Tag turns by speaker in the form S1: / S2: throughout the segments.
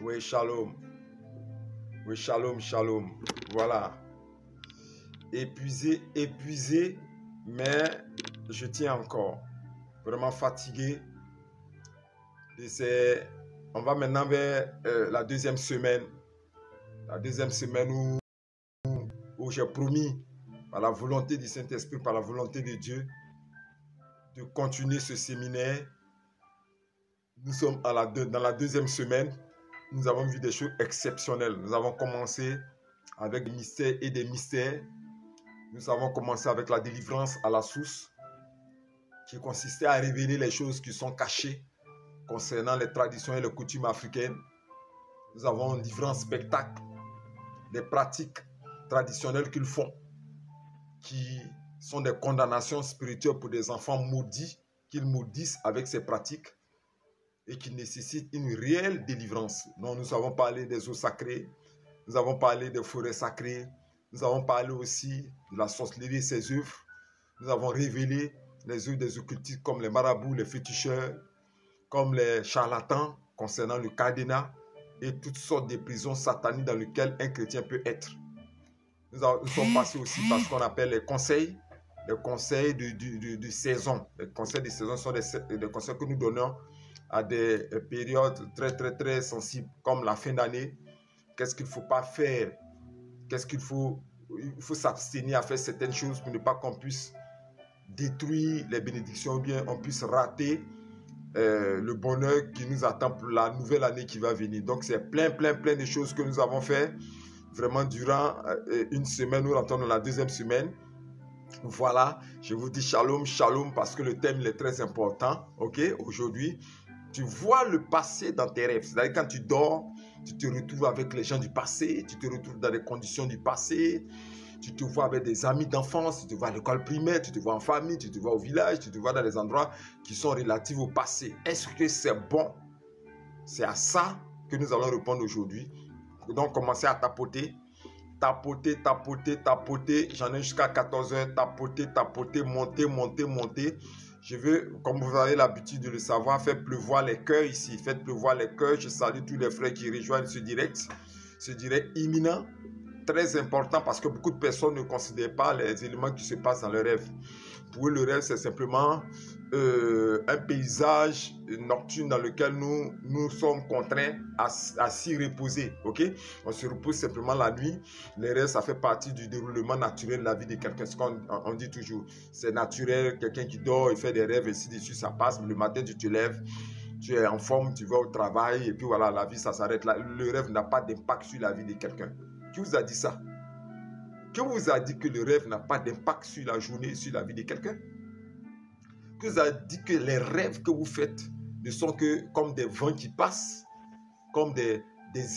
S1: Oui, shalom. Oui, shalom, shalom. Voilà. Épuisé, épuisé, mais je tiens encore. Vraiment fatigué. On va maintenant vers la deuxième semaine. La deuxième semaine où j'ai promis, par la volonté du Saint-Esprit, par la volonté de Dieu, de continuer ce séminaire. Nous sommes dans la deuxième semaine. Nous avons vu des choses exceptionnelles. Nous avons commencé avec des mystères et des mystères. Nous avons commencé avec la délivrance à la source, qui consistait à révéler les choses qui sont cachées concernant les traditions et les coutumes africaines. Nous avons différents spectacles, des pratiques traditionnelles qu'ils font, qui sont des condamnations spirituelles pour des enfants maudits, qu'ils maudissent avec ces pratiques et qui nécessitent une réelle délivrance. Donc nous avons parlé des eaux sacrées, nous avons parlé des forêts sacrées, nous avons parlé aussi de la sorcellerie et ses œuvres. Nous avons révélé les œuvres des occultistes comme les marabouts, les féticheurs, comme les charlatans concernant le cadenas et toutes sortes de prisons sataniques dans lesquelles un chrétien peut être. Nous sommes passés aussi par ce qu'on appelle les conseils de saison. Les conseils de saison sont des conseils que nous donnons à des périodes très sensibles comme la fin d'année. Qu'est-ce qu'il ne faut pas faire? Il faut s'abstenir à faire certaines choses pour ne pas qu'on puisse détruire les bénédictions ou bien on puisse rater le bonheur qui nous attend pour la nouvelle année qui va venir. Donc c'est plein de choses que nous avons fait vraiment durant une semaine. Nous rentrons dans la deuxième semaine. Voilà, je vous dis shalom, shalom parce que le thème est très important. Ok, aujourd'hui, tu vois le passé dans tes rêves. C'est-à-dire quand tu dors, tu te retrouves avec les gens du passé, tu te retrouves dans les conditions du passé, tu te vois avec des amis d'enfance, tu te vois à l'école primaire, tu te vois en famille, tu te vois au village, tu te vois dans les endroits qui sont relatifs au passé. Est-ce que c'est bon? C'est à ça que nous allons répondre aujourd'hui. Donc, commencez à tapoter. Tapoter. J'en ai jusqu'à 14 heures. Tapoter, monter. Je veux, comme vous avez l'habitude de le savoir, faire pleuvoir les cœurs ici. Faites pleuvoir les cœurs. Je salue tous les frères qui rejoignent ce direct imminent. Très important parce que beaucoup de personnes ne considèrent pas les éléments qui se passent dans le rêve. Pour eux, le rêve, c'est simplement un paysage nocturne dans lequel nous sommes contraints à s'y reposer. Okay? On se repose simplement la nuit. Les rêves, ça fait partie du déroulement naturel de la vie de quelqu'un. Ce qu'on dit toujours, c'est naturel. Quelqu'un qui dort, il fait des rêves, ainsi de suite, ça passe. Le matin, tu te lèves, tu es en forme, tu vas au travail, et puis voilà, la vie, ça s'arrête là. Le rêve n'a pas d'impact sur la vie de quelqu'un. Qui vous a dit ça? Qui vous a dit que le rêve n'a pas d'impact sur la journée, sur la vie de quelqu'un? Qui vous a dit que les rêves que vous faites ne sont que comme des vents qui passent, comme des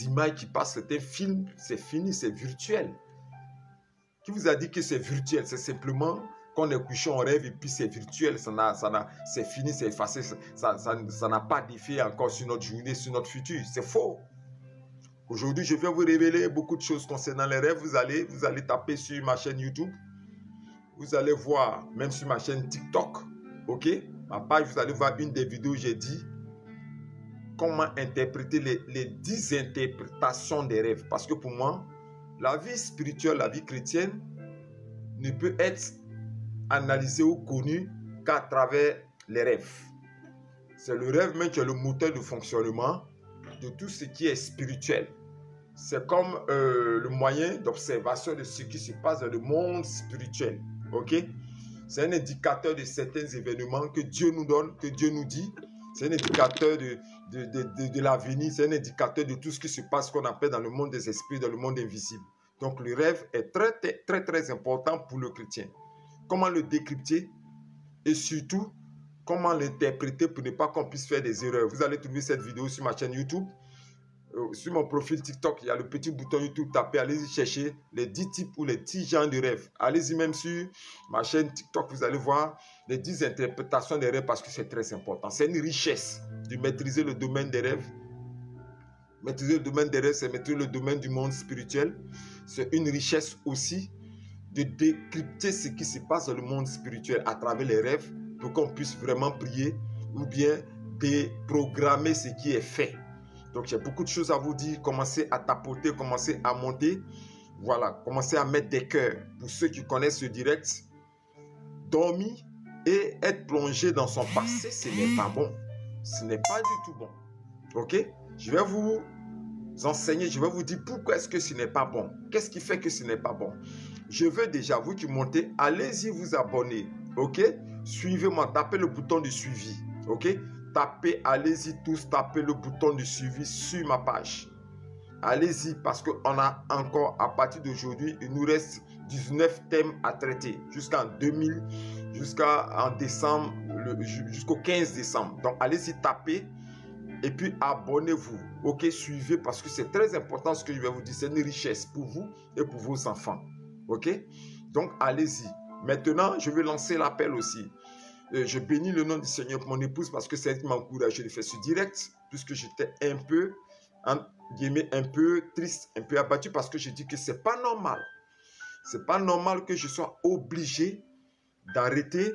S1: images qui passent? C'est un film, c'est fini, c'est virtuel. Qui vous a dit que c'est virtuel? C'est simplement qu'on est couché en rêve et puis c'est virtuel, c'est fini, c'est effacé, ça n'a pas d'effet encore sur notre journée, sur notre futur. C'est faux. Aujourd'hui, je vais vous révéler beaucoup de choses concernant les rêves. Vous allez taper sur ma chaîne YouTube. Vous allez voir, même sur ma chaîne TikTok, ok? Ma page, vous allez voir une des vidéos où j'ai dit comment interpréter les 10 interprétations des rêves. Parce que pour moi, la vie spirituelle, la vie chrétienne ne peut être analysée ou connue qu'à travers les rêves. C'est le rêve même qui est le moteur de fonctionnement de tout ce qui est spirituel. C'est comme le moyen d'observation de ce qui se passe dans le monde spirituel. Ok? C'est un indicateur de certains événements que Dieu nous donne, que Dieu nous dit. C'est un indicateur de l'avenir. C'est un indicateur de tout ce qui se passe, qu'on appelle dans le monde des esprits, dans le monde invisible. Donc le rêve est très important pour le chrétien. Comment le décrypter? Et surtout, comment l'interpréter pour ne pas qu'on puisse faire des erreurs? Vous allez trouver cette vidéo sur ma chaîne YouTube. Sur mon profil TikTok, il y a le petit bouton YouTube, tapez, allez-y chercher les 10 types ou les 10 genres de rêves. Allez-y même sur ma chaîne TikTok, vous allez voir les 10 interprétations des rêves parce que c'est très important. C'est une richesse de maîtriser le domaine des rêves. Maîtriser le domaine des rêves, c'est maîtriser le domaine du monde spirituel. C'est une richesse aussi de décrypter ce qui se passe dans le monde spirituel à travers les rêves pour qu'on puisse vraiment prier ou bien déprogrammer ce qui est fait. Donc, j'ai beaucoup de choses à vous dire. Commencez à tapoter, commencez à monter. Voilà, commencez à mettre des cœurs. Pour ceux qui connaissent ce direct, dormir et être plongé dans son passé, ce n'est pas bon. Ce n'est pas du tout bon. Ok? Je vais vous enseigner, je vais vous dire pourquoi est-ce que ce n'est pas bon. Qu'est-ce qui fait que ce n'est pas bon? Je veux déjà, vous qui montez, allez-y vous abonner. Ok? Suivez-moi, tapez le bouton de suivi. Ok? Tapez, allez-y tous, tapez le bouton de suivi sur ma page. Allez-y parce qu'on a encore, à partir d'aujourd'hui, il nous reste 19 thèmes à traiter jusqu'en décembre, jusqu'au 15 décembre. Donc, allez-y taper et puis abonnez-vous. Ok, suivez parce que c'est très important ce que je vais vous dire. C'est une richesse pour vous et pour vos enfants. Ok, donc allez-y. Maintenant, je vais lancer l'appel aussi. Je bénis le nom du Seigneur pour mon épouse parce que c'est elle qui m'a encouragé de faire ce direct puisque j'étais un peu triste, un peu abattu parce que je dis que c'est pas normal. C'est pas normal que je sois obligé d'arrêter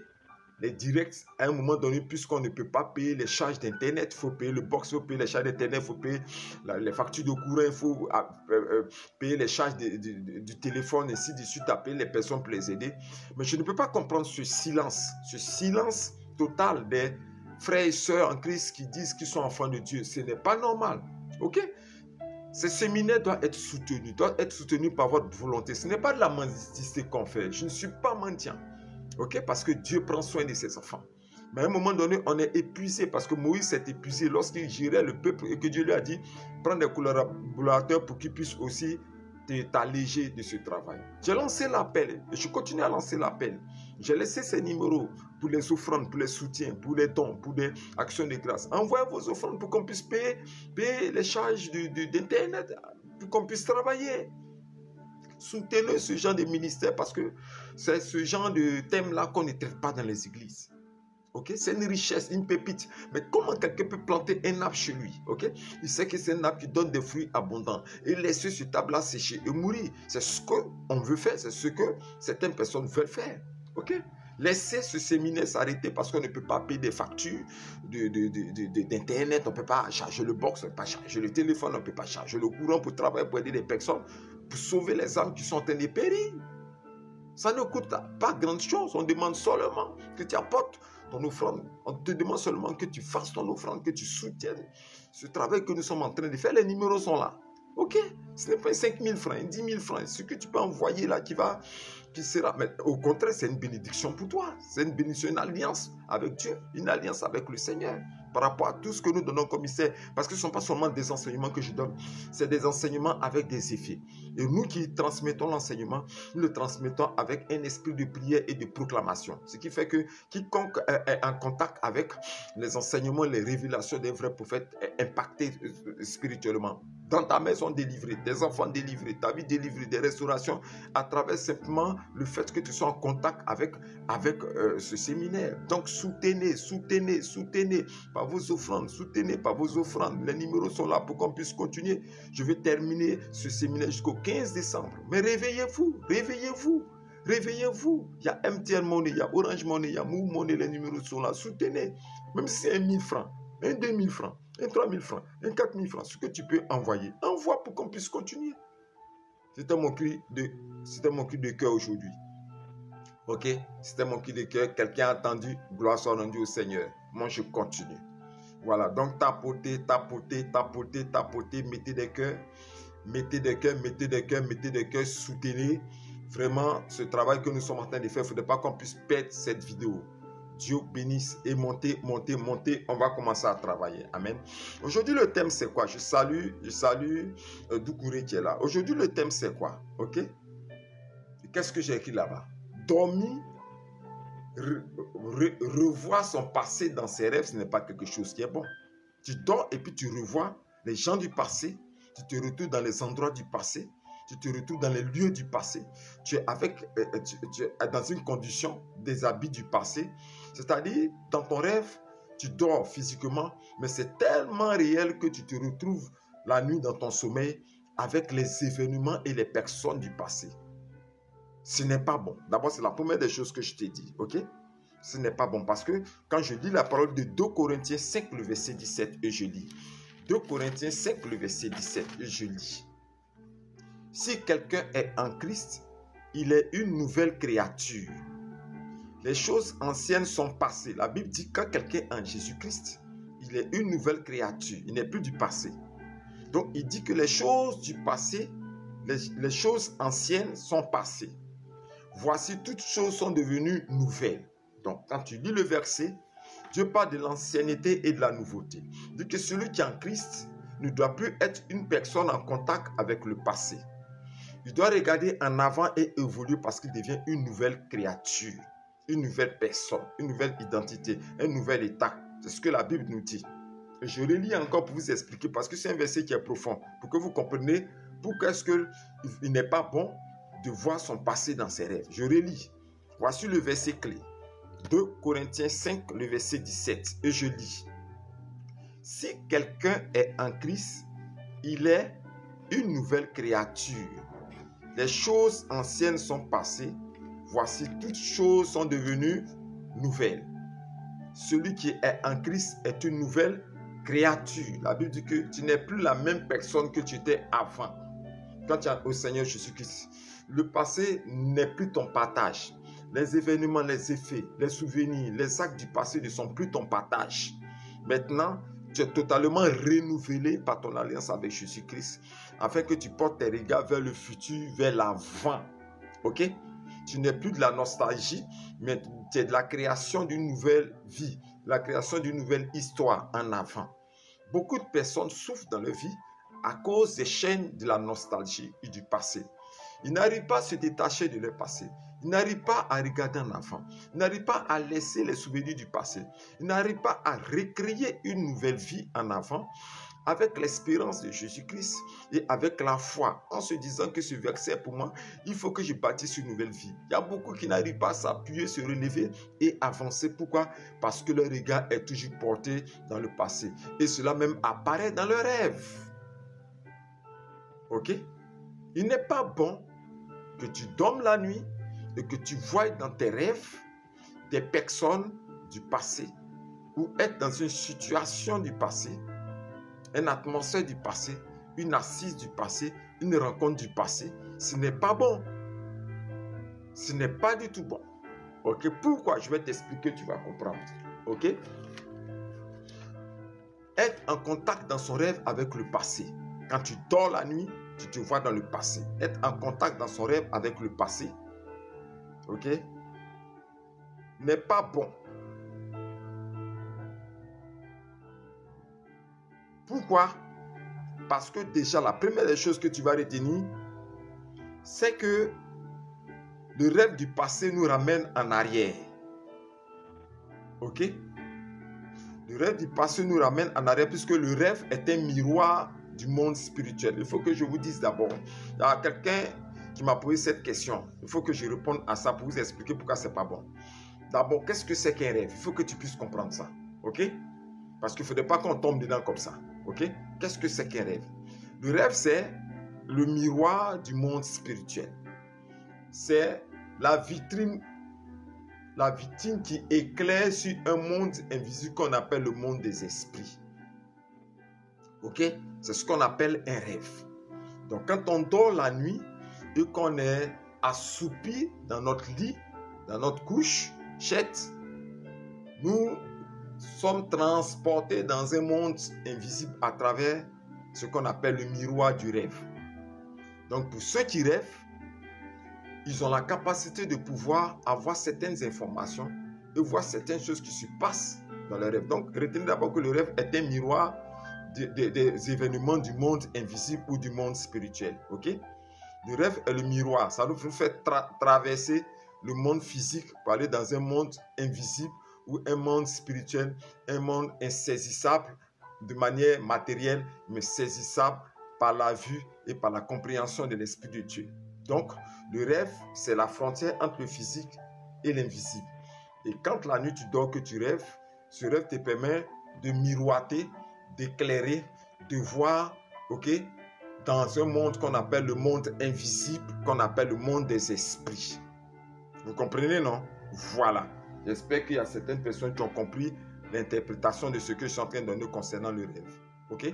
S1: les directs à un moment donné puisqu'on ne peut pas payer les charges d'internet, il faut payer le box, il faut payer les charges d'internet, il faut payer les factures de courant, il faut payer les charges du téléphone, ainsi de suite, appeler les personnes pour les aider. Mais je ne peux pas comprendre ce silence total des frères et sœurs en Christ qui disent qu'ils sont enfants de Dieu. Ce n'est pas normal. Ok? Ce séminaire doit être soutenu par votre volonté. Ce n'est pas de la mendicité qu'on fait. Je ne suis pas mendiant. Ok? Parce que Dieu prend soin de ses enfants. Mais à un moment donné, on est épuisé parce que Moïse s'est épuisé lorsqu'il gérait le peuple et que Dieu lui a dit, prends des collaborateurs pour qu'ils puissent aussi t'alléger de ce travail. J'ai lancé l'appel et je continue à lancer l'appel. J'ai laissé ces numéros pour les offrandes, pour les soutiens, pour les dons, pour des actions de grâce. Envoyez vos offrandes pour qu'on puisse payer les charges d'Internet, pour qu'on puisse travailler. Soutenez ce genre de ministère parce que c'est ce genre de thème-là qu'on ne traite pas dans les églises. Okay? C'est une richesse, une pépite. Mais comment quelqu'un peut planter un arbre chez lui? Okay? Il sait que c'est un arbre qui donne des fruits abondants. Et laisser ce arbre-là sécher et mourir. C'est ce qu'on veut faire. C'est ce que certaines personnes veulent faire. Okay? Laissez ce séminaire s'arrêter parce qu'on ne peut pas payer des factures d'Internet. On ne peut pas charger le box, on ne peut pas charger le téléphone, on ne peut pas charger le courant pour travailler, pour aider des personnes, pour sauver les âmes qui sont en train de périr. Ça ne coûte pas grand chose. On demande seulement que tu apportes ton offrande. On te demande seulement que tu fasses ton offrande, que tu soutiennes ce travail que nous sommes en train de faire. Les numéros sont là. Ok? Ce n'est pas 5 000 francs, 10 000 francs. Ce que tu peux envoyer là qui sera. Mais au contraire, c'est une bénédiction pour toi. C'est une bénédiction, une alliance avec Dieu, une alliance avec le Seigneur. Par rapport à tout ce que nous donnons comme ministère. Parce que ce ne sont pas seulement des enseignements que je donne. C'est des enseignements avec des effets. Et nous qui transmettons l'enseignement, nous le transmettons avec un esprit de prière et de proclamation. Ce qui fait que quiconque est en contact avec les enseignements, les révélations des vrais prophètes est impacté spirituellement. Dans ta maison délivrée, tes enfants délivrés, ta vie délivrée, des restaurations à travers simplement le fait que tu sois en contact avec ce séminaire. Donc soutenez par vos offrandes, soutenez par vos offrandes. Les numéros sont là pour qu'on puisse continuer. Je vais terminer ce séminaire jusqu'au 15 décembre. Mais réveillez-vous. Réveillez-vous. Il y a MTN Money, il y a Orange Money, il y a Move Money, les numéros sont là. Soutenez. Même si c'est 1 000 francs, 2 000 francs, 3 000 francs, 4 000 francs, ce que tu peux envoyer. Envoie pour qu'on puisse continuer. C'était mon cri de cœur aujourd'hui. Ok? C'était mon cri de cœur. Quelqu'un a entendu. Gloire soit rendue au Seigneur. Moi, je continue. Voilà. Donc, tapotez. Mettez des cœurs. Soutenez vraiment ce travail que nous sommes en train de faire. Il ne faudrait pas qu'on puisse perdre cette vidéo. Dieu bénisse et montez. On va commencer à travailler. Amen. Aujourd'hui, le thème, c'est quoi? Je salue Doucouré qui est là. Aujourd'hui, le thème, c'est quoi? Ok? Qu'est-ce que j'ai écrit là-bas? Dormir, revoir son passé dans ses rêves, ce n'est pas quelque chose qui est bon. Tu dors et puis tu revois les gens du passé. Tu te retrouves dans les endroits du passé. Tu te retrouves dans les lieux du passé. Tu es dans une condition des habits du passé. C'est-à-dire, dans ton rêve, tu dors physiquement, mais c'est tellement réel que tu te retrouves la nuit dans ton sommeil avec les événements et les personnes du passé. Ce n'est pas bon. D'abord, c'est la première des choses que je t'ai dit. Ok? Ce n'est pas bon parce que quand je lis la parole de 2 Corinthiens 5, le verset 17, et je lis, 2 Corinthiens 5, le verset 17, je lis. Si quelqu'un est en Christ, il est une nouvelle créature. Les choses anciennes sont passées. La Bible dit que quand quelqu'un est en Jésus-Christ, il est une nouvelle créature. Il n'est plus du passé. Donc, il dit que les choses du passé, les choses anciennes sont passées. Voici, toutes choses sont devenues nouvelles. Donc, quand tu lis le verset, Dieu parle de l'ancienneté et de la nouveauté. Il dit que celui qui est en Christ ne doit plus être une personne en contact avec le passé. Il doit regarder en avant et évoluer parce qu'il devient une nouvelle créature, une nouvelle personne, une nouvelle identité, un nouvel état. C'est ce que la Bible nous dit. Et je relis encore pour vous expliquer parce que c'est un verset qui est profond, pour que vous compreniez pourquoi est-ce qu'il n'est pas bon de voir son passé dans ses rêves. Je relis. Voici le verset clé. 2 Corinthiens 5, le verset 17. Et je lis. Si quelqu'un est en Christ, il est une nouvelle créature. Les choses anciennes sont passées. Voici, toutes choses sont devenues nouvelles. Celui qui est en Christ est une nouvelle créature. La Bible dit que tu n'es plus la même personne que tu étais avant. Quand tu es au Seigneur Jésus-Christ, le passé n'est plus ton partage. Les événements, les effets, les souvenirs, les actes du passé ne sont plus ton partage. Maintenant, tu es totalement renouvelé par ton alliance avec Jésus-Christ, afin que tu portes tes regards vers le futur, vers l'avant. Ok? Tu n'es plus de la nostalgie, mais tu es de la création d'une nouvelle vie, la création d'une nouvelle histoire en avant. Beaucoup de personnes souffrent dans leur vie à cause des chaînes de la nostalgie et du passé. Ils n'arrivent pas à se détacher de leur passé. Ils n'arrivent pas à regarder en avant. Ils n'arrivent pas à laisser les souvenirs du passé. Ils n'arrivent pas à recréer une nouvelle vie en avant avec l'espérance de Jésus-Christ et avec la foi, en se disant que ce verset pour moi, il faut que je bâtisse une nouvelle vie. Il y a beaucoup qui n'arrivent pas à s'appuyer, se relever et avancer. Pourquoi? Parce que leur regard est toujours porté dans le passé. Et cela même apparaît dans leurs rêves. Ok? Il n'est pas bon que tu dormes la nuit et que tu vois dans tes rêves des personnes du passé ou être dans une situation du passé, une atmosphère du passé, une assise du passé, une rencontre du passé. Ce n'est pas bon. Ce n'est pas du tout bon. Ok? Pourquoi? Je vais t'expliquer, tu vas comprendre. Ok? Être en contact dans son rêve avec le passé. Quand tu dors la nuit, tu te vois dans le passé. Être en contact dans son rêve avec le passé, ok, n'est pas bon. Pourquoi? Parce que déjà, la première des choses que tu vas retenir, c'est que le rêve du passé nous ramène en arrière. Ok? Le rêve du passé nous ramène en arrière puisque le rêve est un miroir du monde spirituel. Il faut que je vous dise d'abord, il y a quelqu'un qui m'a posé cette question. Il faut que je réponde à ça pour vous expliquer pourquoi c'est pas bon. D'abord, qu'est-ce que c'est qu'un rêve? Il faut que tu puisses comprendre ça. Ok? Parce qu'il ne faudrait pas qu'on tombe dedans comme ça. Ok? Qu'est-ce que c'est qu'un rêve? Le rêve, c'est le miroir du monde spirituel. C'est la vitrine qui éclaire sur un monde invisible qu'on appelle le monde des esprits. Ok? C'est ce qu'on appelle un rêve. Donc, quand on dort la nuit et qu'on est assoupi dans notre lit, dans notre couche, nous sommes transportés dans un monde invisible à travers ce qu'on appelle le miroir du rêve. Donc, pour ceux qui rêvent, ils ont la capacité de pouvoir avoir certaines informations et voir certaines choses qui se passent dans le rêve. Donc, retenez d'abord que le rêve est un miroir des événements du monde invisible ou du monde spirituel. Ok? Le rêve est le miroir. Ça nous fait traverser le monde physique pour aller dans un monde invisible ou un monde spirituel, un monde insaisissable de manière matérielle, mais saisissable par la vue et par la compréhension de l'Esprit de Dieu. Donc, le rêve, c'est la frontière entre le physique et l'invisible. Et quand la nuit tu dors que tu rêves, ce rêve te permet de miroiter, d'éclairer, de voir, ok, dans un monde qu'on appelle le monde invisible, qu'on appelle le monde des esprits. Vous comprenez, non? Voilà. J'espère qu'il y a certaines personnes qui ont compris l'interprétation de ce que je suis en train de donner concernant le rêve. Ok?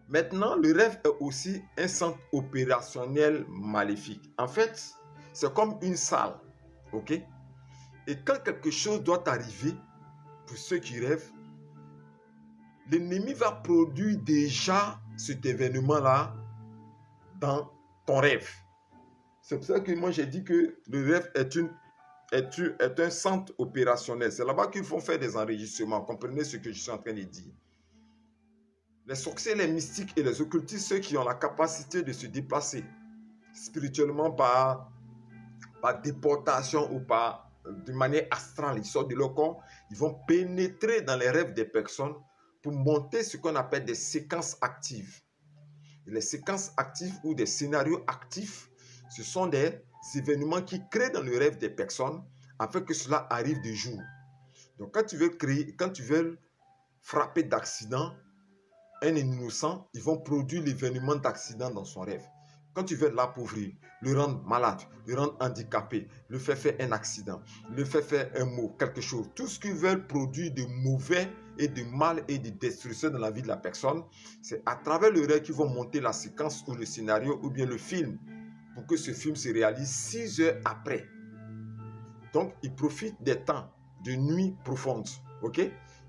S1: Maintenant, le rêve est aussi un centre opérationnel maléfique. En fait, c'est comme une salle, ok? Et quand quelque chose doit arriver, pour ceux qui rêvent, l'ennemi va produire déjà cet événement-là dans ton rêve. C'est pour ça que moi j'ai dit que le rêve est un centre opérationnel. C'est là-bas qu'il faut faire des enregistrements. Comprenez ce que je suis en train de dire. Les sorciers, les mystiques et les occultistes, ceux qui ont la capacité de se déplacer spirituellement par déportation ou de manière astrale, ils sortent de leur corps, ils vont pénétrer dans les rêves des personnes pour monter ce qu'on appelle des séquences actives. Et les séquences actives ou des scénarios actifs, ce sont des événements qui créent dans le rêve des personnes afin que cela arrive de jour. Donc quand tu veux frapper d'accident un innocent, ils vont produire l'événement d'accident dans son rêve. Quand tu veux l'appauvrir, le rendre malade, le rendre handicapé, le faire un accident, le faire un mot, quelque chose, tout ce qu'ils veulent produire de mauvais et de mal et de destruction dans la vie de la personne, c'est à travers le rêve qu'ils vont monter la séquence ou le scénario ou bien le film pour que ce film se réalise 6 heures après. Donc, ils profitent des temps de nuit profonde, ok?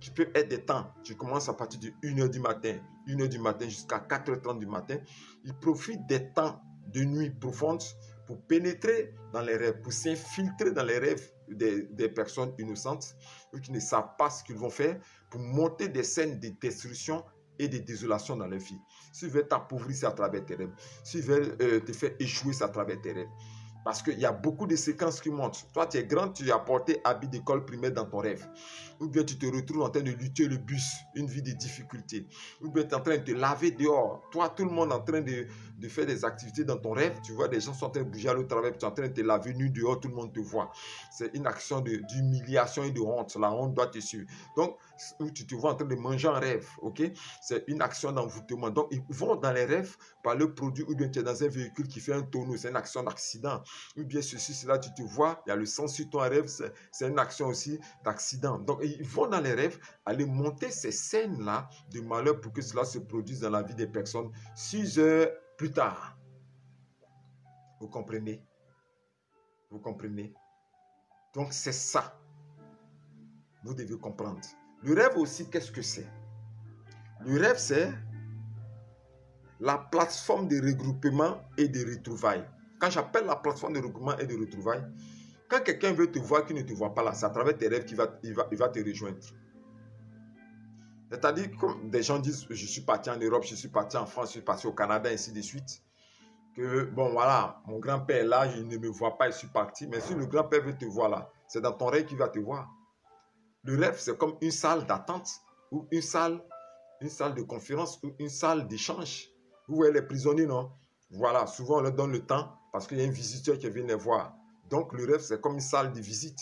S1: Qui peut être des temps, tu commences à partir de 1h du matin, 1h du matin jusqu'à 4h30 du matin. Ils profitent des temps de nuit profonde pour pénétrer dans les rêves, pour s'infiltrer dans les rêves des personnes innocentes ou qui ne savent pas ce qu'ils vont faire, pour monter des scènes de destruction et de désolation dans leur vie. S'ils veulent t'appauvrir, c'est à travers tes rêves. S'ils veulent te faire échouer, c'est à travers tes rêves. Parce qu'il y a beaucoup de séquences qui montrent. Toi, tu es grand, tu as porté habit d'école primaire dans ton rêve. Ou bien tu te retrouves en train de lutter le bus, une vie de difficulté. Ou bien tu es en train de te laver dehors. Toi, tout le monde est en train de faire des activités dans ton rêve. Tu vois, des gens sont en train de bouger à l'autre travers. Tu es en train de te laver nu dehors, tout le monde te voit. C'est une action d'humiliation et de honte. La honte doit te suivre. Donc, où tu te vois en train de manger en rêve, ok? C'est une action d'envoûtement. Donc, ils vont dans les rêves par le produit. Ou bien tu es dans un véhicule qui fait un tonneau. C'est une action d'accident. Ou bien ceci, cela, tu te vois, il y a le sang sur ton rêve, c'est une action aussi d'accident. Donc, ils vont dans les rêves aller monter ces scènes-là de malheur pour que cela se produise dans la vie des personnes 6 heures plus tard. Vous comprenez? Vous comprenez? Donc, c'est ça. Vous devez comprendre. Le rêve aussi, qu'est-ce que c'est? Le rêve, c'est la plateforme de regroupement et de retrouvailles. Quand j'appelle la plateforme de regroupement et de retrouvailles, quand quelqu'un veut te voir qui ne te voit pas là, c'est à travers tes rêves qu'il va te rejoindre. C'est-à-dire, comme des gens disent, je suis parti en Europe, je suis parti en France, je suis parti au Canada, ainsi de suite, que bon voilà, mon grand-père est là, il ne me voit pas, je suis parti, mais si le grand-père veut te voir là, c'est dans ton rêve qu'il va te voir. Le rêve, c'est comme une salle d'attente ou une salle de conférence ou une salle d'échange. Vous voyez les prisonniers, non? Voilà, souvent on leur donne le temps parce qu'il y a un visiteur qui vient les voir. Donc le rêve, c'est comme une salle de visite.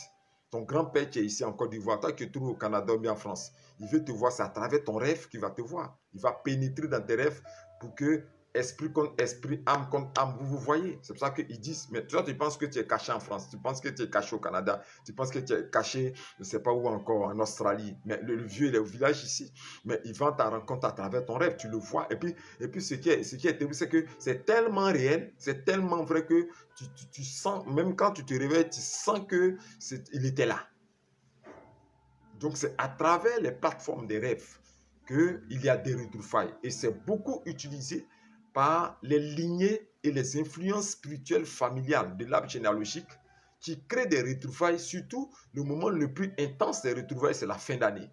S1: Ton grand-père qui est ici en Côte d'Ivoire, toi qui es trouvé au Canada ou bien en France, il veut te voir, c'est à travers ton rêve qu'il va te voir. Il va pénétrer dans tes rêves pour que esprit contre esprit, âme contre âme, vous voyez. C'est pour ça qu'ils disent, mais toi tu penses que tu es caché en France, tu penses que tu es caché au Canada, tu penses que tu es caché, je ne sais pas où encore, en Australie, mais le vieux il est au village ici, mais il va à ta rencontre à travers ton rêve, tu le vois, et puis ce qui est terrible, c'est que c'est tellement réel, c'est tellement vrai que tu sens, même quand tu te réveilles, tu sens qu'il était là. Donc c'est à travers les plateformes des rêves qu'il y a des retrouvailles, et c'est beaucoup utilisé par les lignées et les influences spirituelles familiales de l'arbre généalogique qui créent des retrouvailles, surtout le moment le plus intense des retrouvailles, c'est la fin d'année.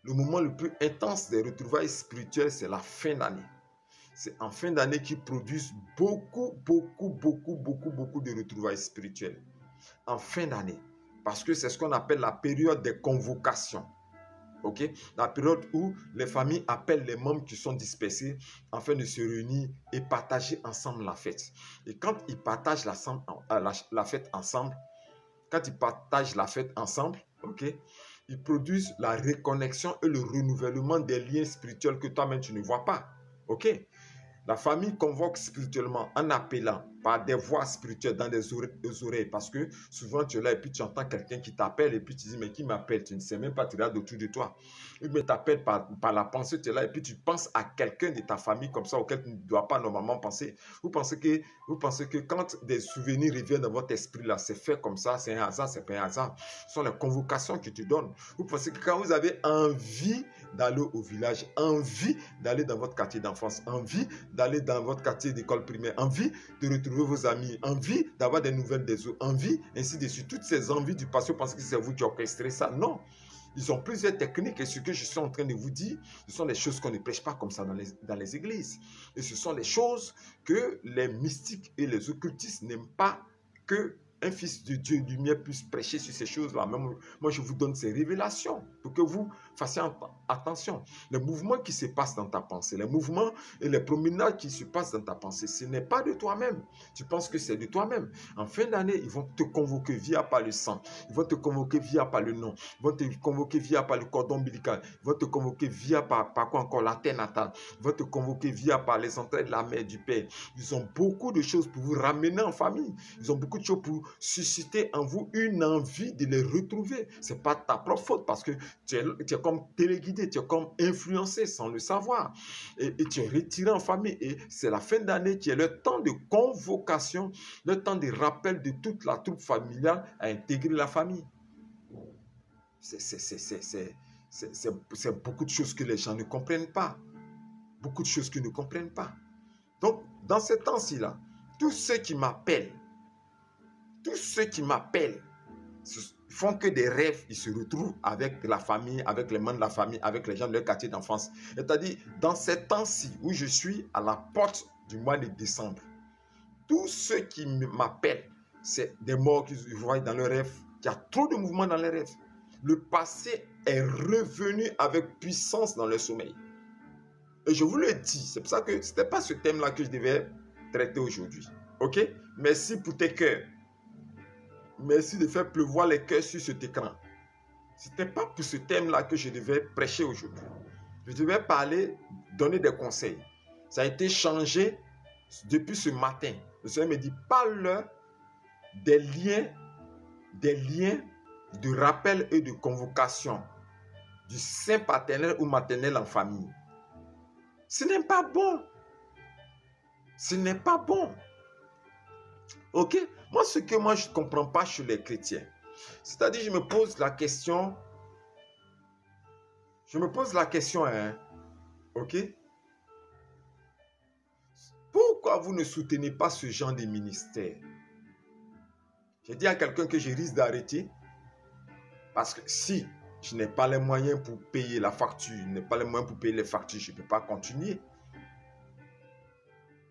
S1: Le moment le plus intense des retrouvailles spirituelles, c'est la fin d'année. C'est en fin d'année qu'ils produisent beaucoup de retrouvailles spirituelles. En fin d'année. Parce que c'est ce qu'on appelle la période des convocations. Okay? La période où les familles appellent les membres qui sont dispersés afin de se réunir et partager ensemble la fête. Et quand ils partagent la fête ensemble, okay, ils produisent la reconnexion et le renouvellement des liens spirituels que toi-même tu ne vois pas. Okay? La famille convoque spirituellement en appelant par des voix spirituelles dans des oreilles parce que souvent tu es là et puis tu entends quelqu'un qui t'appelle et puis tu dis mais qui m'appelle? Tu ne sais même pas, tu regardes autour de toi. Il t'appelle par la pensée, tu es là et puis tu penses à quelqu'un de ta famille comme ça auquel tu ne dois pas normalement penser. Vous pensez que quand des souvenirs reviennent dans votre esprit là, c'est fait comme ça, c'est un hasard, c'est pas un hasard. Ce sont les convocations que tu donnes. Vous pensez que quand vous avez envie d'aller au village, envie d'aller dans votre quartier d'enfance, envie d'aller dans votre quartier d'école primaire, envie de retrouver vos amis, envie d'avoir des nouvelles des autres, envie, ainsi de suite. Toutes ces envies du passé, vous pensez que c'est vous qui orchestrez ça? Non. Ils ont plusieurs techniques et ce que je suis en train de vous dire, ce sont des choses qu'on ne prêche pas comme ça dans les églises. Et ce sont des choses que les mystiques et les occultistes n'aiment pas que un fils de Dieu lumière puisse prêcher sur ces choses-là. Moi, je vous donne ces révélations pour que vous fassiez attention. Les mouvements qui se passent dans ta pensée, les mouvements et les promenades qui se passent dans ta pensée, ce n'est pas de toi-même. Tu penses que c'est de toi-même. En fin d'année, ils vont te convoquer via par le sang. Ils vont te convoquer via par le nom. Ils vont te convoquer via par le cordon ombilical. Ils vont te convoquer via par quoi encore? La terre natale. Ils vont te convoquer via par les entrailles de la mère, du père. Ils ont beaucoup de choses pour vous ramener en famille. Ils ont beaucoup de choses pour susciter en vous une envie de les retrouver. Ce n'est pas ta propre faute parce que tu es comme téléguidé, tu es comme influencé sans le savoir. Et tu es retiré en famille. Et c'est la fin d'année qui est le temps de convocation, le temps de rappel de toute la troupe familiale à intégrer la famille. C'est beaucoup de choses que les gens ne comprennent pas. Beaucoup de choses qu'ils ne comprennent pas. Donc, dans ces temps-ci là, tous ceux qui m'appellent font que des rêves, ils se retrouvent avec la famille, avec les membres de la famille, avec les gens de leur quartier d'enfance. C'est-à-dire, dans ces temps-ci où je suis à la porte du mois de décembre, tous ceux qui m'appellent, c'est des morts qu'ils voient dans leurs rêves. Il y a trop de mouvements dans les rêves. Le passé est revenu avec puissance dans le sommeil. Et je vous le dis, c'est pour ça que ce n'était pas ce thème-là que je devais traiter aujourd'hui. Ok? Merci pour tes cœurs. Merci de faire pleuvoir les cœurs sur cet écran. Ce n'était pas pour ce thème-là que je devais prêcher aujourd'hui. Je devais parler, donner des conseils. Ça a été changé depuis ce matin. Le Seigneur me dit, parle-leur des liens de rappel et de convocation du saint paternel ou maternel en famille. Ce n'est pas bon. Ce n'est pas bon. Ok? Moi, ce que je ne comprends pas chez les chrétiens, c'est-à-dire, je me pose la question, hein, ok? Pourquoi vous ne soutenez pas ce genre de ministère? J'ai dit à quelqu'un que je risque d'arrêter, parce que si je n'ai pas les moyens pour payer la facture, je n'ai pas les moyens pour payer les factures, je ne peux pas continuer.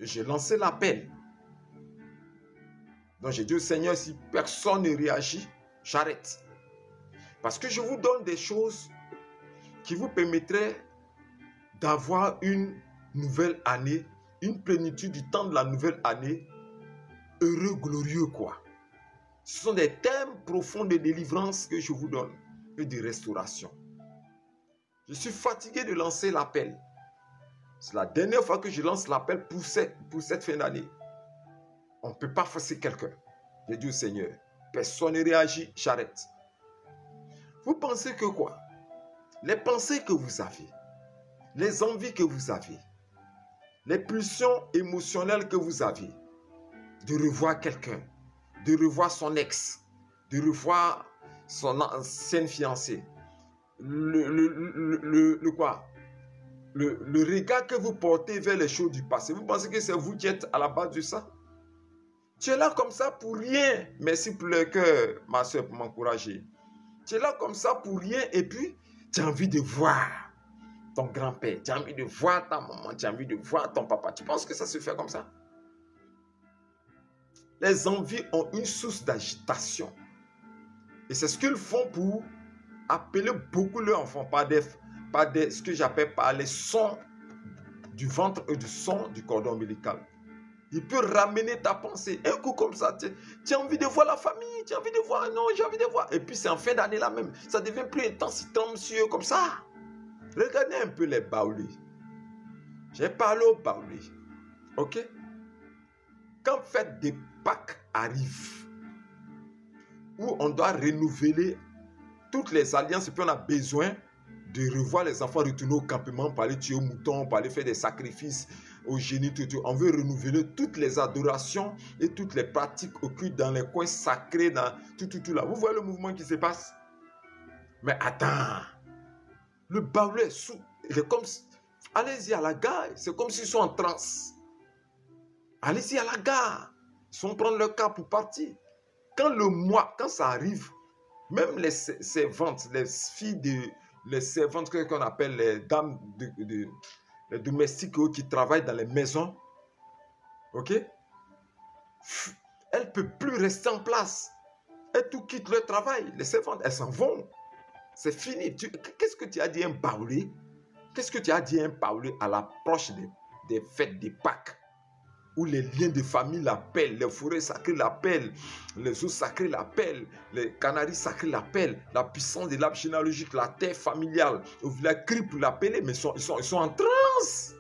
S1: J'ai lancé l'appel. Donc j'ai dit au Seigneur, si personne ne réagit, j'arrête. Parce que je vous donne des choses qui vous permettraient d'avoir une nouvelle année, une plénitude du temps de la nouvelle année, heureux, glorieux quoi. Ce sont des thèmes profonds de délivrance que je vous donne et de restauration. Je suis fatigué de lancer l'appel. C'est la dernière fois que je lance l'appel pour cette fin d'année. On ne peut pas forcer quelqu'un. J'ai dit au Seigneur, personne ne réagit, j'arrête. Vous pensez que quoi? Les pensées que vous avez, les envies que vous avez, les pulsions émotionnelles que vous avez, de revoir quelqu'un, de revoir son ex, de revoir son ancienne fiancée, le regard que vous portez vers les choses du passé, vous pensez que c'est vous qui êtes à la base de ça? Tu es là comme ça pour rien. Merci pour le cœur, ma soeur, pour m'encourager. Tu es là comme ça pour rien et puis tu as envie de voir ton grand-père, tu as envie de voir ta maman, tu as envie de voir ton papa. Tu penses que ça se fait comme ça? Les envies ont une source d'agitation. Et c'est ce qu'ils font pour appeler beaucoup leurs enfants par ce que j'appelle par les sons du ventre et du son du cordon ombilical. Il peut ramener ta pensée. Un coup comme ça, tu as envie de voir la famille, tu as envie de voir, non, j'ai envie de voir. Et puis c'est en fin d'année là même, ça devient plus intense, il tombe sur eux comme ça. Regardez un peu les baoulés. J'ai parlé aux baoulés. Ok? Quand fête des Pâques arrive, où on doit renouveler toutes les alliances, et puis on a besoin de revoir les enfants retourner au campement pour aller tuer au mouton, pour aller faire des sacrifices au génie, tout. On veut renouveler toutes les adorations et toutes les pratiques occultes dans les coins sacrés, dans tout là. Vous voyez le mouvement qui se passe? Mais attends, le baoulé est sous. Il est comme... Allez-y à la gare, c'est comme s'ils sont en transe. Allez-y à la gare. Ils vont prendre leur car pour partir. Quand le mois, quand ça arrive, même les servantes, les filles les servantes qu'on appelle les dames les domestiques qui travaillent dans les maisons, ok? Elles ne peuvent plus rester en place. Elles tout quittent leur travail. Les servantes, elles s'en vont. C'est fini. Qu'est-ce que tu as dit un baoulé? Qu'est-ce que tu as dit un baoulé à l'approche des fêtes de Pâques? Où les liens de famille l'appellent, les forêts sacrées l'appellent, les eaux sacrées l'appellent, les canaries sacrées l'appellent, la puissance de l'arbre généalogique, la terre familiale, la crie pour l'appeler, mais ils sont en transe.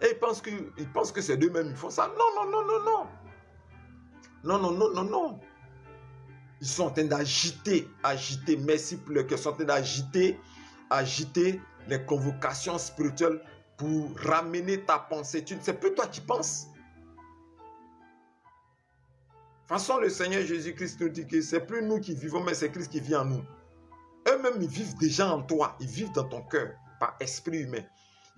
S1: Et ils pensent que c'est d'eux-mêmes, ils font ça. Non, non, non, non, non. Non, non, non, non, non. Ils sont en train d'agiter, merci pour le cœur, ils sont en train d'agiter les convocations spirituelles pour ramener ta pensée. C'est plus toi qui penses. De toute façon, le Seigneur Jésus-Christ nous dit que c'est plus nous qui vivons, mais c'est Christ qui vit en nous. Eux-mêmes, ils vivent déjà en toi. Ils vivent dans ton cœur, par esprit humain.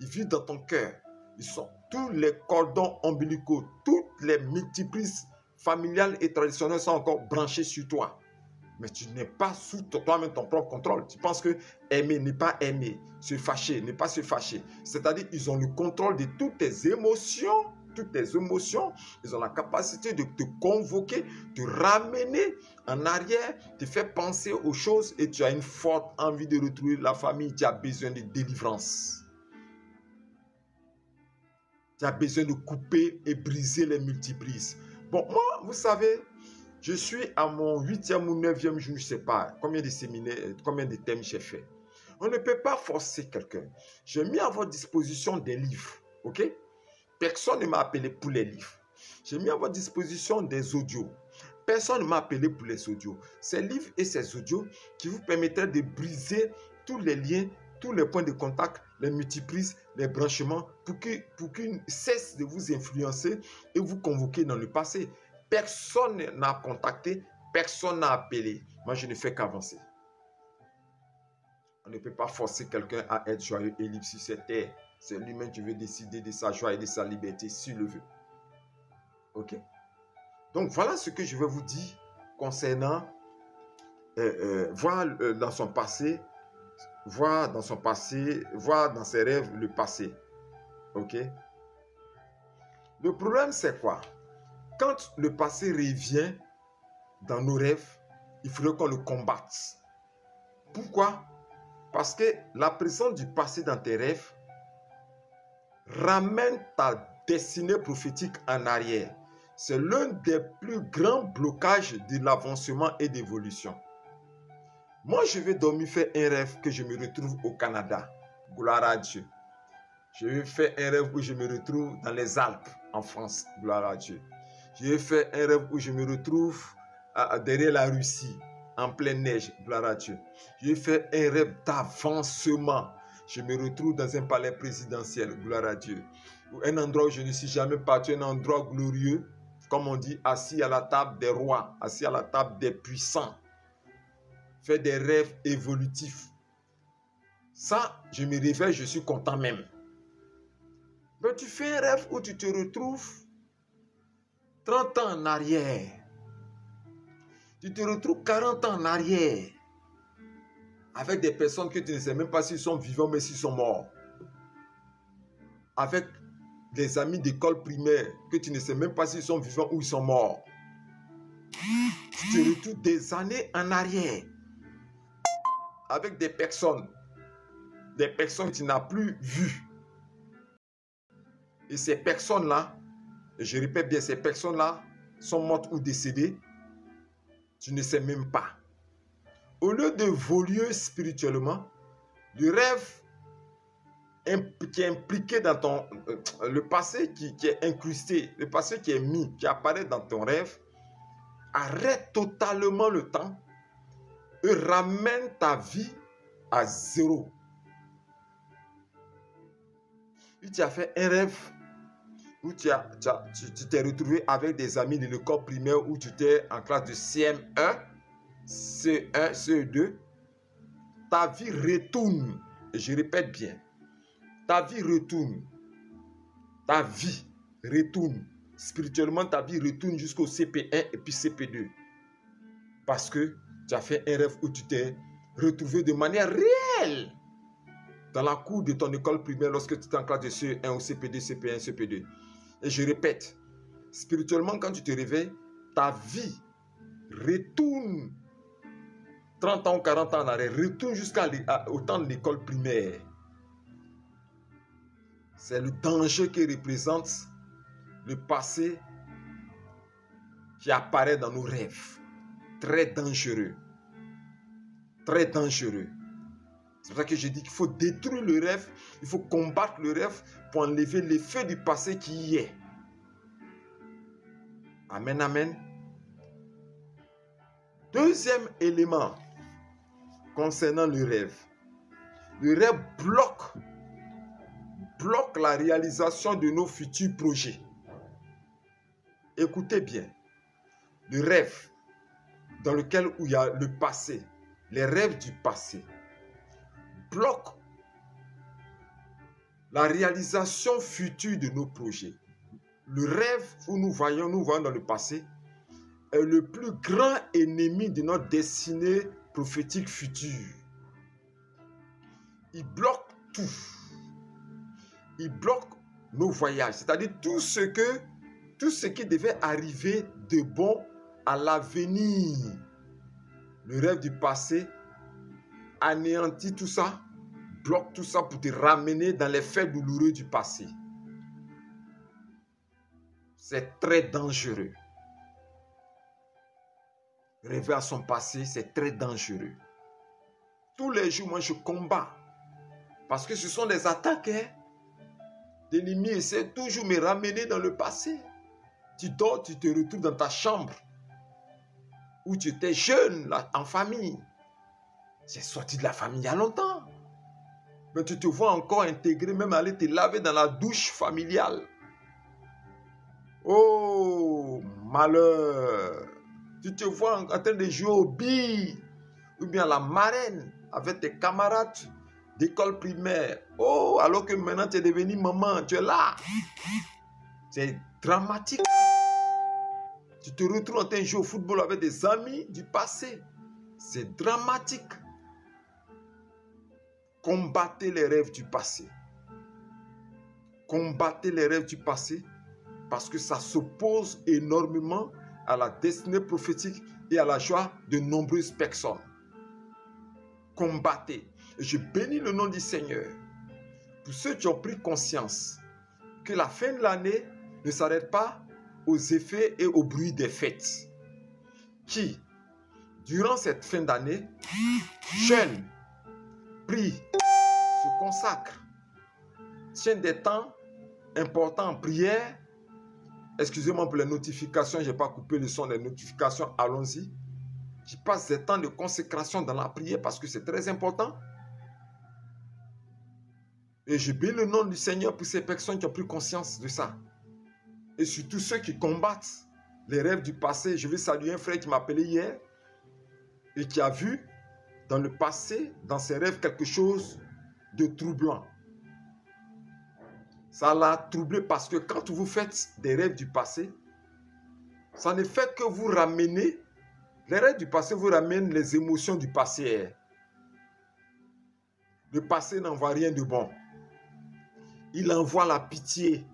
S1: Ils vivent dans ton cœur. Ils sont tous les cordons ombilicaux, toutes les multiprises familiales et traditionnelles sont encore branchées sur toi. Mais tu n'es pas sous toi-même ton propre contrôle. Tu penses que aimer n'est pas aimer, se fâcher n'est pas se fâcher. C'est-à-dire ils ont le contrôle de toutes tes émotions. Toutes tes émotions, ils ont la capacité de te convoquer, te ramener en arrière, te faire penser aux choses et tu as une forte envie de retrouver la famille. Tu as besoin de délivrance. Tu as besoin de couper et briser les multiprises. Bon, moi, vous savez, je suis à mon 8e ou 9e jour, je ne sais pas combien de séminaires, combien de thèmes j'ai fait. On ne peut pas forcer quelqu'un. J'ai mis à votre disposition des livres, ok? Personne ne m'a appelé pour les livres. J'ai mis à votre disposition des audios. Personne ne m'a appelé pour les audios. Ces livres et ces audios qui vous permettraient de briser tous les liens, tous les points de contact, les multiprises, les branchements, pour qu'ils cessent de vous influencer et vous convoquer dans le passé. Personne n'a contacté, personne n'a appelé. Moi, je ne fais qu'avancer. On ne peut pas forcer quelqu'un à être joyeux et libre sur cette terre. C'est lui-même qui veut décider de sa joie et de sa liberté s'il le veut. Ok? Donc, voilà ce que je vais vous dire concernant voir dans son passé, voir dans ses rêves le passé. Ok? Le problème, c'est quoi? Quand le passé revient dans nos rêves, il faudrait qu'on le combatte. Pourquoi? Parce que la présence du passé dans tes rêves ramène ta destinée prophétique en arrière. C'est l'un des plus grands blocages de l'avancement et d'évolution. Moi, je vais dormir faire un rêve que je me retrouve au Canada. Gloire à Dieu. Je vais faire un rêve où je me retrouve dans les Alpes, en France. Gloire à Dieu. Je vais faire un rêve où je me retrouve derrière la Russie, en pleine neige. Gloire à Dieu. Je vais faire un rêve d'avancement. Je me retrouve dans un palais présidentiel. Gloire à Dieu. Un endroit où je ne suis jamais parti, un endroit glorieux. Comme on dit, assis à la table des rois, assis à la table des puissants. Faire des rêves évolutifs. Ça, je me réveille, je suis content même. Mais tu fais un rêve où tu te retrouves 30 ans en arrière. Tu te retrouves 40 ans en arrière. Avec des personnes que tu ne sais même pas s'ils sont vivants, mais s'ils sont morts. Avec des amis d'école primaire que tu ne sais même pas s'ils sont vivants ou ils sont morts. Tu te retrouves des années en arrière. Avec des personnes que tu n'as plus vues. Et ces personnes-là, et je répète bien, ces personnes-là sont mortes ou décédées. Tu ne sais même pas. Au lieu d'évoluer spirituellement, le rêve qui est impliqué dans ton... le passé qui est incrusté, le passé qui est mis, qui apparaît dans ton rêve, arrête totalement le temps et ramène ta vie à zéro. Si tu as fait un rêve où tu t'es retrouvé avec des amis de l'école primaire où tu étais en classe de CM1, CE1, CE2, ta vie retourne, et je répète bien, ta vie retourne, spirituellement ta vie retourne jusqu'au CP1 et puis CP2, parce que tu as fait un rêve où tu t'es retrouvé de manière réelle dans la cour de ton école primaire lorsque tu étais en classe de CE1 ou CP2, CP1, CP2. Et je répète, spirituellement quand tu te réveilles, ta vie retourne 30 ans ou 40 ans en arrière, retourne jusqu'au temps de l'école primaire. C'est le danger que représente le passé qui apparaît dans nos rêves. Très dangereux. Très dangereux. C'est pour ça que je dis qu'il faut détruire le rêve, il faut combattre le rêve pour enlever l'effet du passé qui y est. Amen, amen. Deuxième élément concernant le rêve. Le rêve bloque la réalisation de nos futurs projets. Écoutez bien. Le rêve dans lequel il y a le passé, les rêves du passé, bloquent la réalisation future de nos projets. Le rêve où nous voyons dans le passé est le plus grand ennemi de notre destinée prophétique future. Il bloque tout. Il bloque nos voyages, c'est-à-dire tout ce qui devait arriver de bon à l'avenir. Le rêve du passé anéantit tout ça, bloque tout ça pour te ramener dans les faits douloureux du passé. C'est très dangereux. Rêver à son passé, c'est très dangereux. Tous les jours, moi, je combats. Parce que ce sont des attaques. L'ennemi essaie toujours de me ramener dans le passé. Tu dors, tu te retrouves dans ta chambre. Où tu étais jeune, là, en famille. C'est sorti de la famille il y a longtemps. Mais tu te vois encore intégré, même aller te laver dans la douche familiale. Oh, malheur. Tu te vois en train de jouer au billes ou bien à la marraine avec tes camarades d'école primaire. Oh, alors que maintenant tu es devenu maman, tu es là. C'est dramatique. Tu te retrouves en train de jouer au football avec des amis du passé. C'est dramatique. Combattez les rêves du passé. Combattez les rêves du passé parce que ça s'oppose énormément à la destinée prophétique et à la joie de nombreuses personnes. Combattez. Et je bénis le nom du Seigneur pour ceux qui ont pris conscience que la fin de l'année ne s'arrête pas aux effets et au bruit des fêtes. Qui, durant cette fin d'année, jeûnent, prient, se consacrent, tiennent des temps importants en prière. Excusez-moi pour les notifications, je n'ai pas coupé le son des notifications, allons-y. Qui passent des temps de consécration dans la prière parce que c'est très important. Et je bénis le nom du Seigneur pour ces personnes qui ont pris conscience de ça. Et surtout ceux qui combattent les rêves du passé. Je vais saluer un frère qui m'a appelé hier et qui a vu dans le passé, dans ses rêves, quelque chose de troublant. Ça l'a troublé parce que quand vous faites des rêves du passé, ça ne fait que vous ramener. Les rêves du passé vous ramènent les émotions du passé. Le passé n'envoie rien de bon. Il envoie la pitié.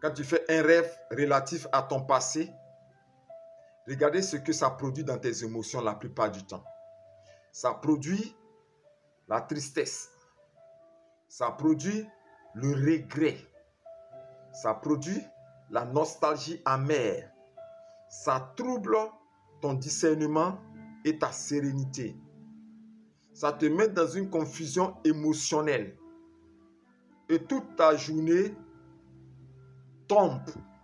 S1: Quand tu fais un rêve relatif à ton passé, regardez ce que ça produit dans tes émotions la plupart du temps. Ça produit la tristesse. Ça produit le regret. Ça produit la nostalgie amère. Ça trouble ton discernement et ta sérénité. Ça te met dans une confusion émotionnelle. et toute ta journée tombe,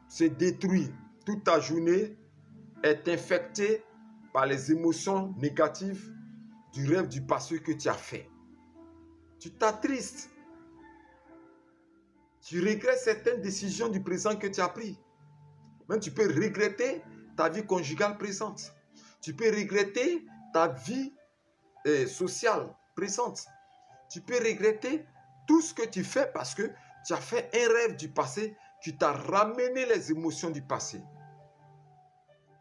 S1: se détruit. Toute ta journée est infectée par les émotions négatives du rêve du passé que tu as fait. Tu t'attristes. Tu regrettes certaines décisions du présent que tu as prises. Même tu peux regretter ta vie conjugale présente. Tu peux regretter ta vie sociale présente. Tu peux regretter tout ce que tu fais parce que tu as fait un rêve du passé qui t'a ramené les émotions du passé.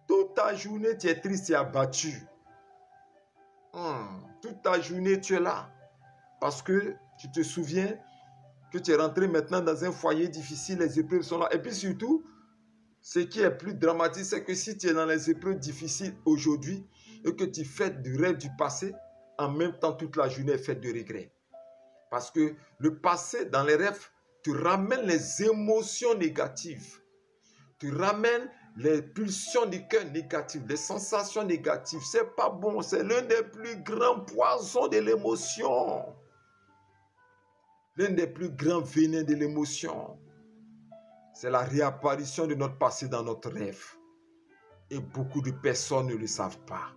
S1: Toute ta journée, tu es triste et abattu. Toute ta journée, tu es là. Parce que tu te souviens que tu es rentré maintenant dans un foyer difficile, les épreuves sont là. Et puis surtout, ce qui est plus dramatique, c'est que si tu es dans les épreuves difficiles aujourd'hui et que tu fais du rêve du passé, en même temps, toute la journée est faite de regrets. Parce que le passé, dans les rêves, te ramène les émotions négatives. Tu ramènes les pulsions du cœur négatives, les sensations négatives. C'est pas bon, c'est l'un des plus grands poisons de l'émotion. L'un des plus grands venins de l'émotion. C'est la réapparition de notre passé dans notre rêve. Et beaucoup de personnes ne le savent pas.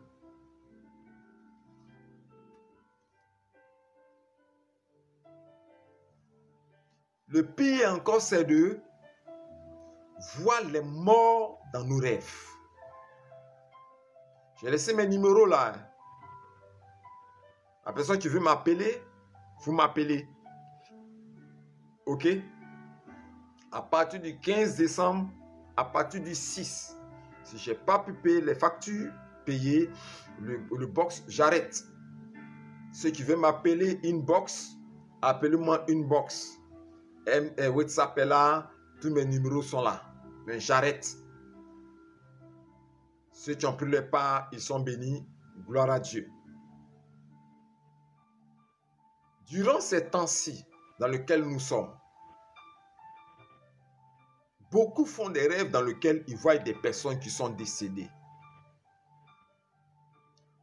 S1: Le pire encore, c'est de voir les morts dans nos rêves. J'ai laissé mes numéros là. La personne qui veut m'appeler, vous m'appelez. Ok? À partir du 15 décembre, à partir du 6, si je n'ai pas pu payer les factures, payer le box, j'arrête. Ceux qui veulent m'appeler inbox, appelez-moi inbox. WhatsApp est là, tous mes numéros sont là. Mais j'arrête. Ceux qui ont pris le pas, ils sont bénis. Gloire à Dieu. Durant ces temps-ci dans lesquels nous sommes, beaucoup font des rêves dans lesquels ils voient des personnes qui sont décédées.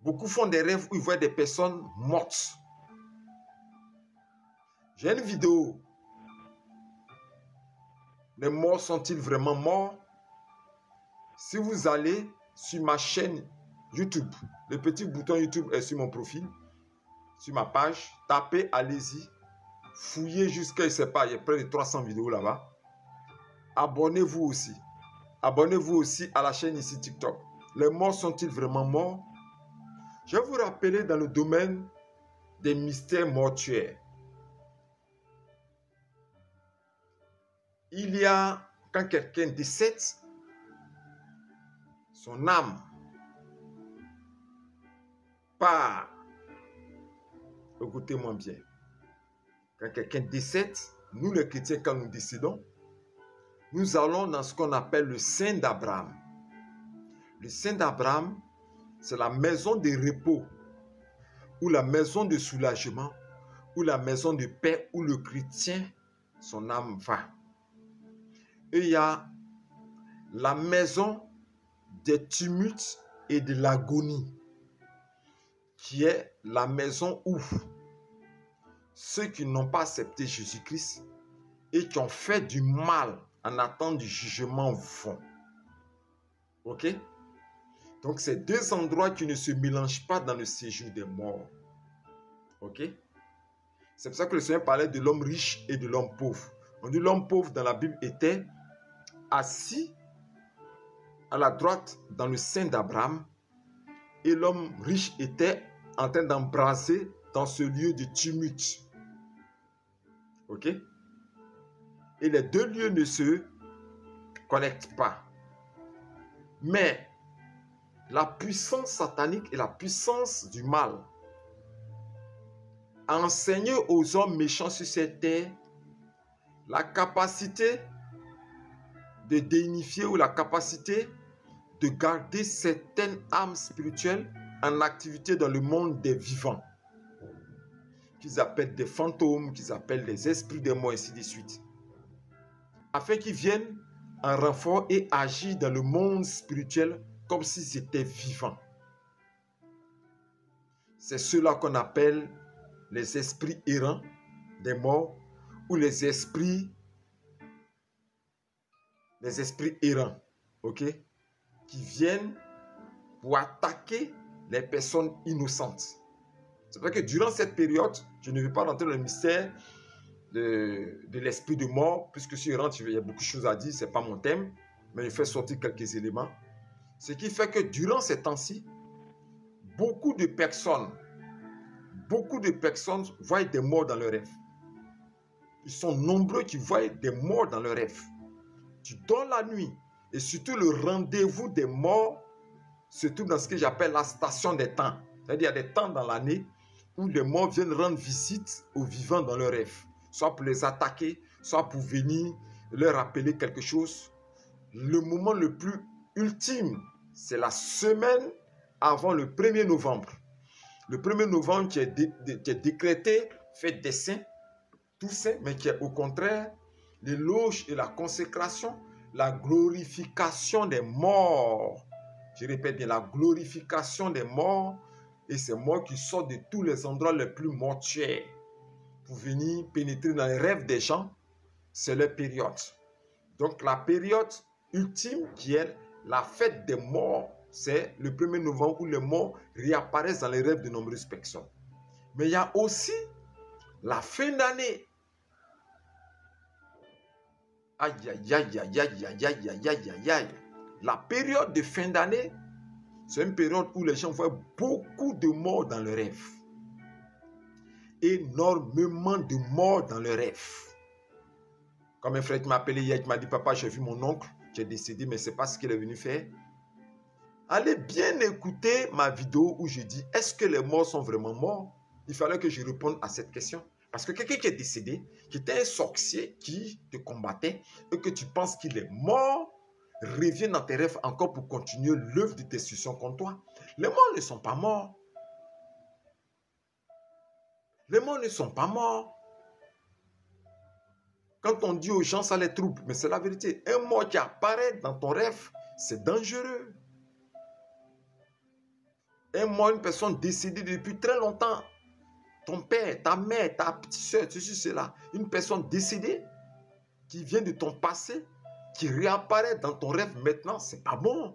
S1: Beaucoup font des rêves où ils voient des personnes mortes. J'ai une vidéo. Les morts sont-ils vraiment morts? Si vous allez sur ma chaîne YouTube, le petit bouton YouTube est sur mon profil, sur ma page, tapez, allez-y, fouillez jusqu'à, je ne sais pas, il y a près de 300 vidéos là-bas. Abonnez-vous aussi. Abonnez-vous aussi à la chaîne ici TikTok. Les morts sont-ils vraiment morts? Je vais vous rappeler dans le domaine des mystères mortuaires. Il y a, quand quelqu'un décède, son âme part. Écoutez-moi bien. Quand quelqu'un décède, nous les chrétiens, quand nous décédons, nous allons dans ce qu'on appelle le sein d'Abraham. Le sein d'Abraham, c'est la maison de repos, ou la maison de soulagement, ou la maison de paix, où le chrétien, son âme va. Et il y a la maison des tumultes et de l'agonie, qui est la maison où ceux qui n'ont pas accepté Jésus-Christ et qui ont fait du mal en attendant du jugement vont. Ok? Donc, c'est deux endroits qui ne se mélangent pas dans le séjour des morts. Ok? C'est pour ça que le Seigneur parlait de l'homme riche et de l'homme pauvre. On dit l'homme pauvre dans la Bible était assis à la droite dans le sein d'Abraham et l'homme riche était en train d'embrasser dans ce lieu de tumulte. Ok? Et les deux lieux ne se connectent pas. Mais la puissance satanique et la puissance du mal a enseigné aux hommes méchants sur cette terre la capacité de déunifier ou la capacité de garder certaines âmes spirituelles en activité dans le monde des vivants, qu'ils appellent des fantômes, qu'ils appellent des esprits des morts, ainsi de suite, afin qu'ils viennent en renfort et agir dans le monde spirituel comme s'ils étaient vivants. C'est ceux-là qu'on appelle les esprits errants des morts ou les esprits errants, ok, qui viennent pour attaquer les personnes innocentes. C'est vrai que durant cette période, je ne vais pas rentrer dans le mystère de l'esprit de mort, puisque si je rentre, il y a beaucoup de choses à dire, ce n'est pas mon thème, mais je fais sortir quelques éléments. Ce qui fait que durant ces temps-ci, beaucoup de personnes voient des morts dans leurs rêves. Ils sont nombreux qui voient des morts dans leurs rêves. Tu dors la nuit et surtout le rendez-vous des morts se trouve dans ce que j'appelle la station des temps. C'est-à-dire il y a des temps dans l'année où les morts viennent rendre visite aux vivants dans leurs rêves. Soit pour les attaquer, soit pour venir leur rappeler quelque chose. Le moment le plus ultime, c'est la semaine avant le 1er novembre. Le 1er novembre qui est décrété fête des saints, tout saint, mais qui est au contraire l'éloge et la consécration, la glorification des morts. Je répète bien, la glorification des morts, et ces morts qui sortent de tous les endroits les plus mortuaires pour venir pénétrer dans les rêves des gens, c'est leur période. Donc la période ultime qui est la fête des morts, c'est le 1er novembre où les morts réapparaissent dans les rêves de nombreuses personnes. Mais il y a aussi la fin d'année. Aïe, aïe, aïe, aïe, aïe, aïe, aïe, aïe, aïe, aïe. La période de fin d'année, c'est une période où les gens voient beaucoup de morts dans leurs rêves. Énormément de morts dans leurs rêves. Comme un frère qui m'a appelé hier, qui m'a dit, papa, j'ai vu mon oncle, qui est décédé, mais ce n'est pas ce qu'il est venu faire. Allez bien écouter ma vidéo où je dis, est-ce que les morts sont vraiment morts? Il fallait que je réponde à cette question. Parce que quelqu'un qui est décédé, qui était un sorcier qui te combattait et que tu penses qu'il est mort, revient dans tes rêves encore pour continuer l'œuvre de destruction contre toi. Les morts ne sont pas morts. Les morts ne sont pas morts. Quand on dit aux gens, ça les trouble, mais c'est la vérité. Un mort qui apparaît dans ton rêve, c'est dangereux. Un mort, une personne décédée depuis très longtemps. Ton père, ta mère, ta petite soeur, ceci, cela. Une personne décédée qui vient de ton passé, qui réapparaît dans ton rêve maintenant, c'est pas bon.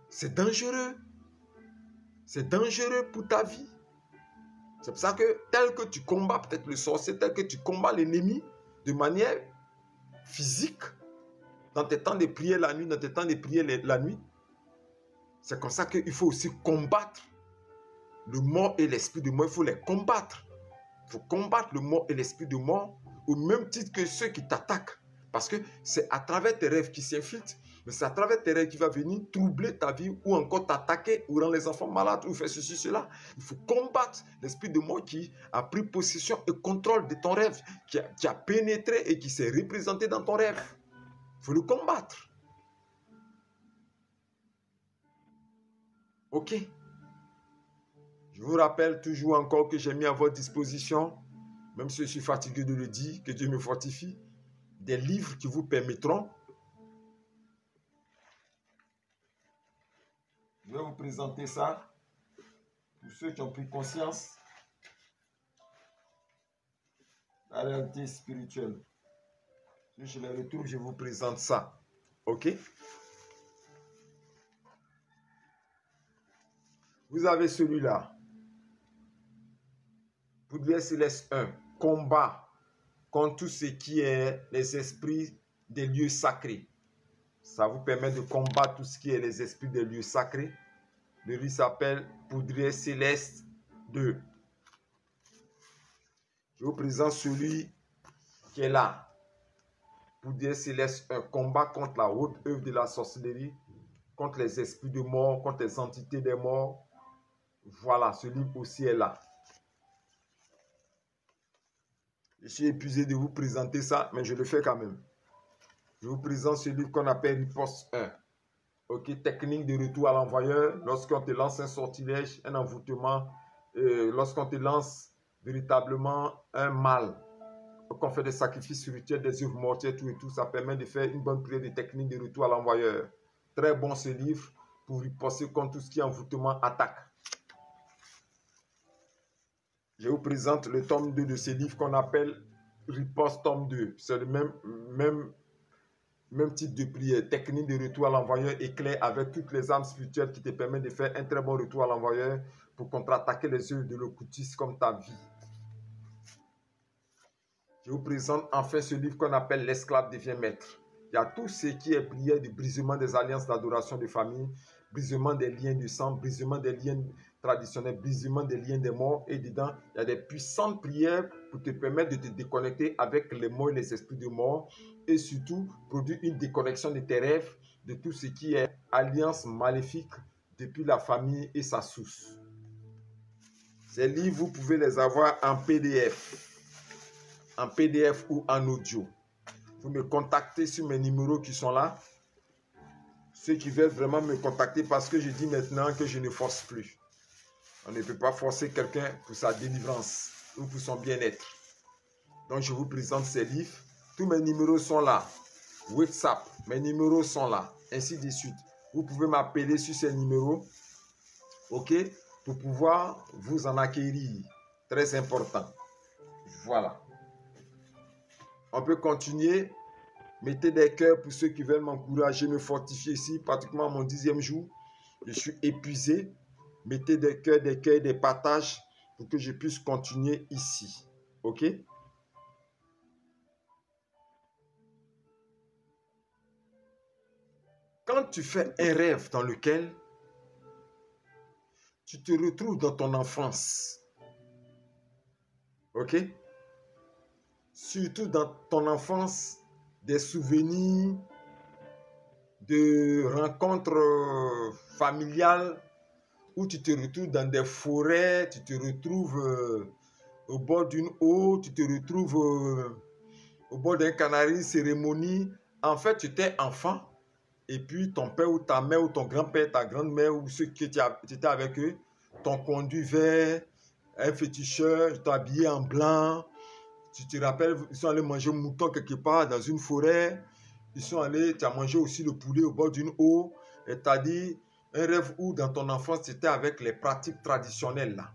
S1: C'est dangereux. C'est dangereux pour ta vie. C'est pour ça que tel que tu combats peut-être le sorcier, tel que tu combats l'ennemi de manière physique, dans tes temps de prière la nuit, dans tes temps de prière la nuit, c'est comme ça qu'il faut aussi combattre le mort et l'esprit de mort. Il faut les combattre. Il faut combattre le mort et l'esprit de mort au même titre que ceux qui t'attaquent. Parce que c'est à travers tes rêves qui s'infiltrent, mais c'est à travers tes rêves qui va venir troubler ta vie ou encore t'attaquer ou rendre les enfants malades ou faire ceci, cela. Il faut combattre l'esprit de mort qui a pris possession et contrôle de ton rêve, qui a pénétré et qui s'est représenté dans ton rêve. Il faut le combattre. Ok? Je vous rappelle toujours encore que j'ai mis à votre disposition, même si je suis fatigué de le dire, que Dieu me fortifie, des livres qui vous permettront. Je vais vous présenter ça pour ceux qui ont pris conscience de la réalité spirituelle. Si je les retrouve, je vous présente ça. Ok? Vous avez celui-là. Poudrière Céleste 1. Combat contre tout ce qui est les esprits des lieux sacrés. Ça vous permet de combattre tout ce qui est les esprits des lieux sacrés. Le livre s'appelle Poudrière Céleste 2. Je vous présente celui qui est là. Poudrière Céleste 1. Combat contre la haute œuvre de la sorcellerie, contre les esprits de mort, contre les entités des morts. Voilà, ce livre aussi est là. Je suis épuisé de vous présenter ça, mais je le fais quand même. Je vous présente ce livre qu'on appelle Riposte 1. Ok, technique de retour à l'envoyeur. Lorsqu'on te lance un sortilège, un envoûtement, lorsqu'on te lance véritablement un mal, qu'on fait des sacrifices spirituels, des œuvres mortières, tout et tout, ça permet de faire une bonne prière de technique de retour à l'envoyeur. Très bon ce livre pour riposter contre tout ce qui est envoûtement, attaque. Je vous présente le tome 2 de ce livre qu'on appelle riposte tome 2. C'est le même type de prière. Technique de retour à l'envoyeur éclair avec toutes les armes spirituelles qui te permettent de faire un très bon retour à l'envoyeur pour contre-attaquer les œuvres de l'occultisme comme ta vie. Je vous présente enfin ce livre qu'on appelle L'esclave devient maître. Il y a tout ce qui est prière de brisement des alliances d'adoration de famille, brisement des liens du sang, brisement des liens traditionnels, brisement des liens des morts. Et dedans, il y a des puissantes prières pour te permettre de te déconnecter avec les morts et les esprits de mort. Et surtout, produire une déconnexion de tes rêves, de tout ce qui est alliance maléfique depuis la famille et sa source. Ces livres, vous pouvez les avoir en PDF. En PDF ou en audio. Vous me contactez sur mes numéros qui sont là. Ceux qui veulent vraiment me contacter parce que je dis maintenant que je ne force plus. On ne peut pas forcer quelqu'un pour sa délivrance ou pour son bien-être. Donc je vous présente ces livres. Tous mes numéros sont là. WhatsApp, mes numéros sont là. Ainsi de suite. Vous pouvez m'appeler sur ces numéros. OK? Pour pouvoir vous en acquérir. Très important. Voilà. On peut continuer. Mettez des cœurs pour ceux qui veulent m'encourager, me fortifier ici, pratiquement mon 10e jour. Je suis épuisé. Mettez des cœurs, des partages pour que je puisse continuer ici. OK? Quand tu fais un rêve dans lequel tu te retrouves dans ton enfance, OK? Surtout dans ton enfance, des souvenirs de rencontres familiales où tu te retrouves dans des forêts, tu te retrouves au bord d'une eau, tu te retrouves au bord d'un canari, cérémonie. En fait, tu étais enfant et puis ton père ou ta mère ou ton grand-père, ta grand-mère ou ceux qui étaient avec eux t'ont conduit vers un féticheur, t'ont habillé en blanc. Tu te rappelles, ils sont allés manger un mouton quelque part dans une forêt. Ils sont allés, tu as mangé aussi le poulet au bord d'une eau. Et tu as dit, un rêve où dans ton enfance, c'était avec les pratiques traditionnelles là.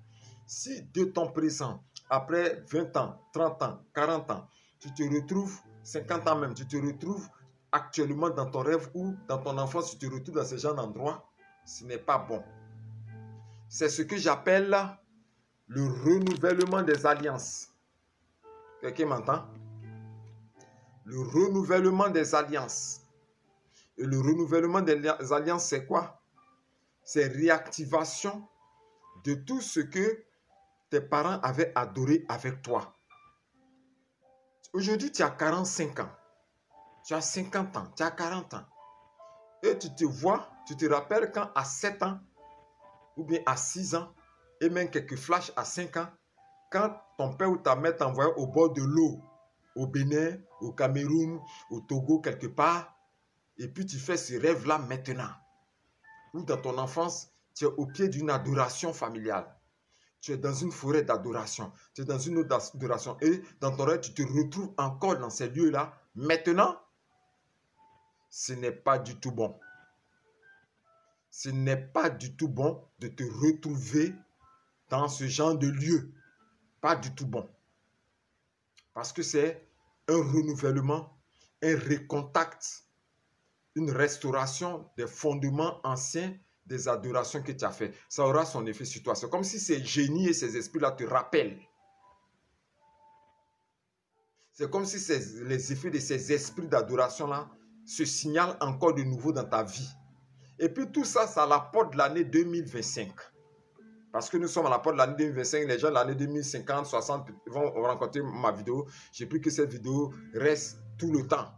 S1: Si de ton présent, après 20 ans, 30 ans, 40 ans, tu te retrouves, 50 ans même, tu te retrouves actuellement dans ton rêve ou dans ton enfance, tu te retrouves dans ce genre d'endroit, ce n'est pas bon. C'est ce que j'appelle le renouvellement des alliances. Quelqu'un m'entend? Le renouvellement des alliances. Et le renouvellement des alliances, c'est quoi? C'est réactivation de tout ce que tes parents avaient adoré avec toi. Aujourd'hui, tu as 45 ans. Tu as 50 ans. Tu as 40 ans. Et tu te vois, tu te rappelles quand à 7 ans, ou bien à 6 ans, et même quelques flashs à 5 ans, quand ton père ou ta mère t'envoyait au bord de l'eau, au Bénin, au Cameroun, au Togo, quelque part, et puis tu fais ce rêve-là maintenant. Ou dans ton enfance, tu es au pied d'une adoration familiale. Tu es dans une forêt d'adoration. Tu es dans une autre adoration. Et dans ton rêve, tu te retrouves encore dans ces lieux-là. Maintenant, ce n'est pas du tout bon. Ce n'est pas du tout bon de te retrouver dans ce genre de lieu. Pas du tout bon. Parce que c'est un renouvellement, un recontact, une restauration des fondements anciens des adorations que tu as fait. Ça aura son effet sur toi. C'est comme si ces génies et ces esprits-là te rappellent. C'est comme si les effets de ces esprits d'adoration-là se signalent encore de nouveau dans ta vie. Et puis tout ça, ça l'apporte de l'année 2025. Parce que nous sommes à la porte de l'année 2025, les gens de l'année 2050, 60 vont rencontrer ma vidéo. J'ai pris que cette vidéo reste tout le temps.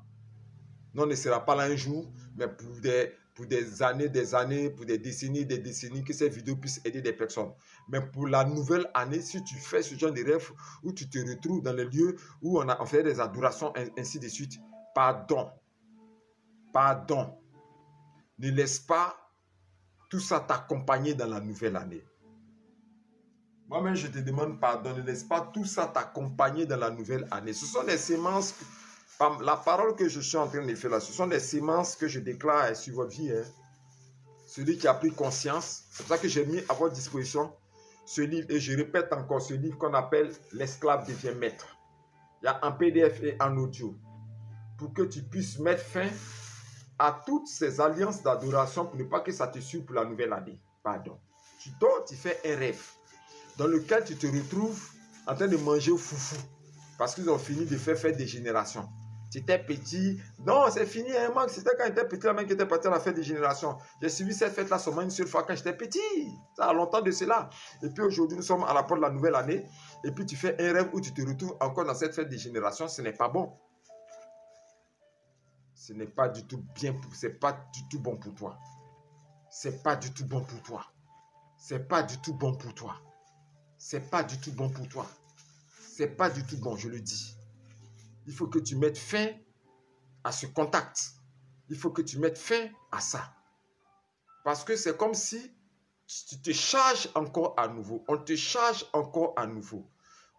S1: Non, ne sera pas là un jour, mais pour des années, pour des décennies, que cette vidéo puisse aider des personnes. Mais pour la nouvelle année, si tu fais ce genre de rêve, où tu te retrouves dans les lieux où on fait des adorations, ainsi de suite, pardon. Pardon. Ne laisse pas tout ça t'accompagner dans la nouvelle année. Moi-même, je te demande pardon. Ne laisse pas tout ça t'accompagner dans la nouvelle année. Ce sont des semences. La parole que je suis en train de faire là, ce sont des semences que je déclare sur votre vie. Hein. Celui qui a pris conscience, c'est pour ça que j'ai mis à votre disposition ce livre. Et je répète encore ce livre qu'on appelle L'esclave devient maître. Il y a en PDF et en audio. Pour que tu puisses mettre fin à toutes ces alliances d'adoration pour ne pas que ça te suive pour la nouvelle année. Pardon. Tu dors, tu fais un rêve dans lequel tu te retrouves en train de manger au foufou parce qu'ils ont fini de faire des générations. Tu étais petit. Non, c'est fini, hein, Max. C'était quand j'étais petit, la même qui était parti à la fête des générations. J'ai suivi cette fête-là seulement une seule fois quand j'étais petit. Ça a longtemps de cela. Et puis aujourd'hui, nous sommes à la porte de la nouvelle année. Et puis tu fais un rêve où tu te retrouves encore dans cette fête des générations. Ce n'est pas bon. Ce n'est pas du tout bien, c'est pas du tout bon pour toi. C'est pas du tout bon pour toi. C'est pas du tout bon pour toi. C'est pas du tout bon pour toi. C'est pas du tout bon, je le dis. Il faut que tu mettes fin à ce contact. Il faut que tu mettes fin à ça. Parce que c'est comme si tu te charges encore à nouveau. On te charge encore à nouveau.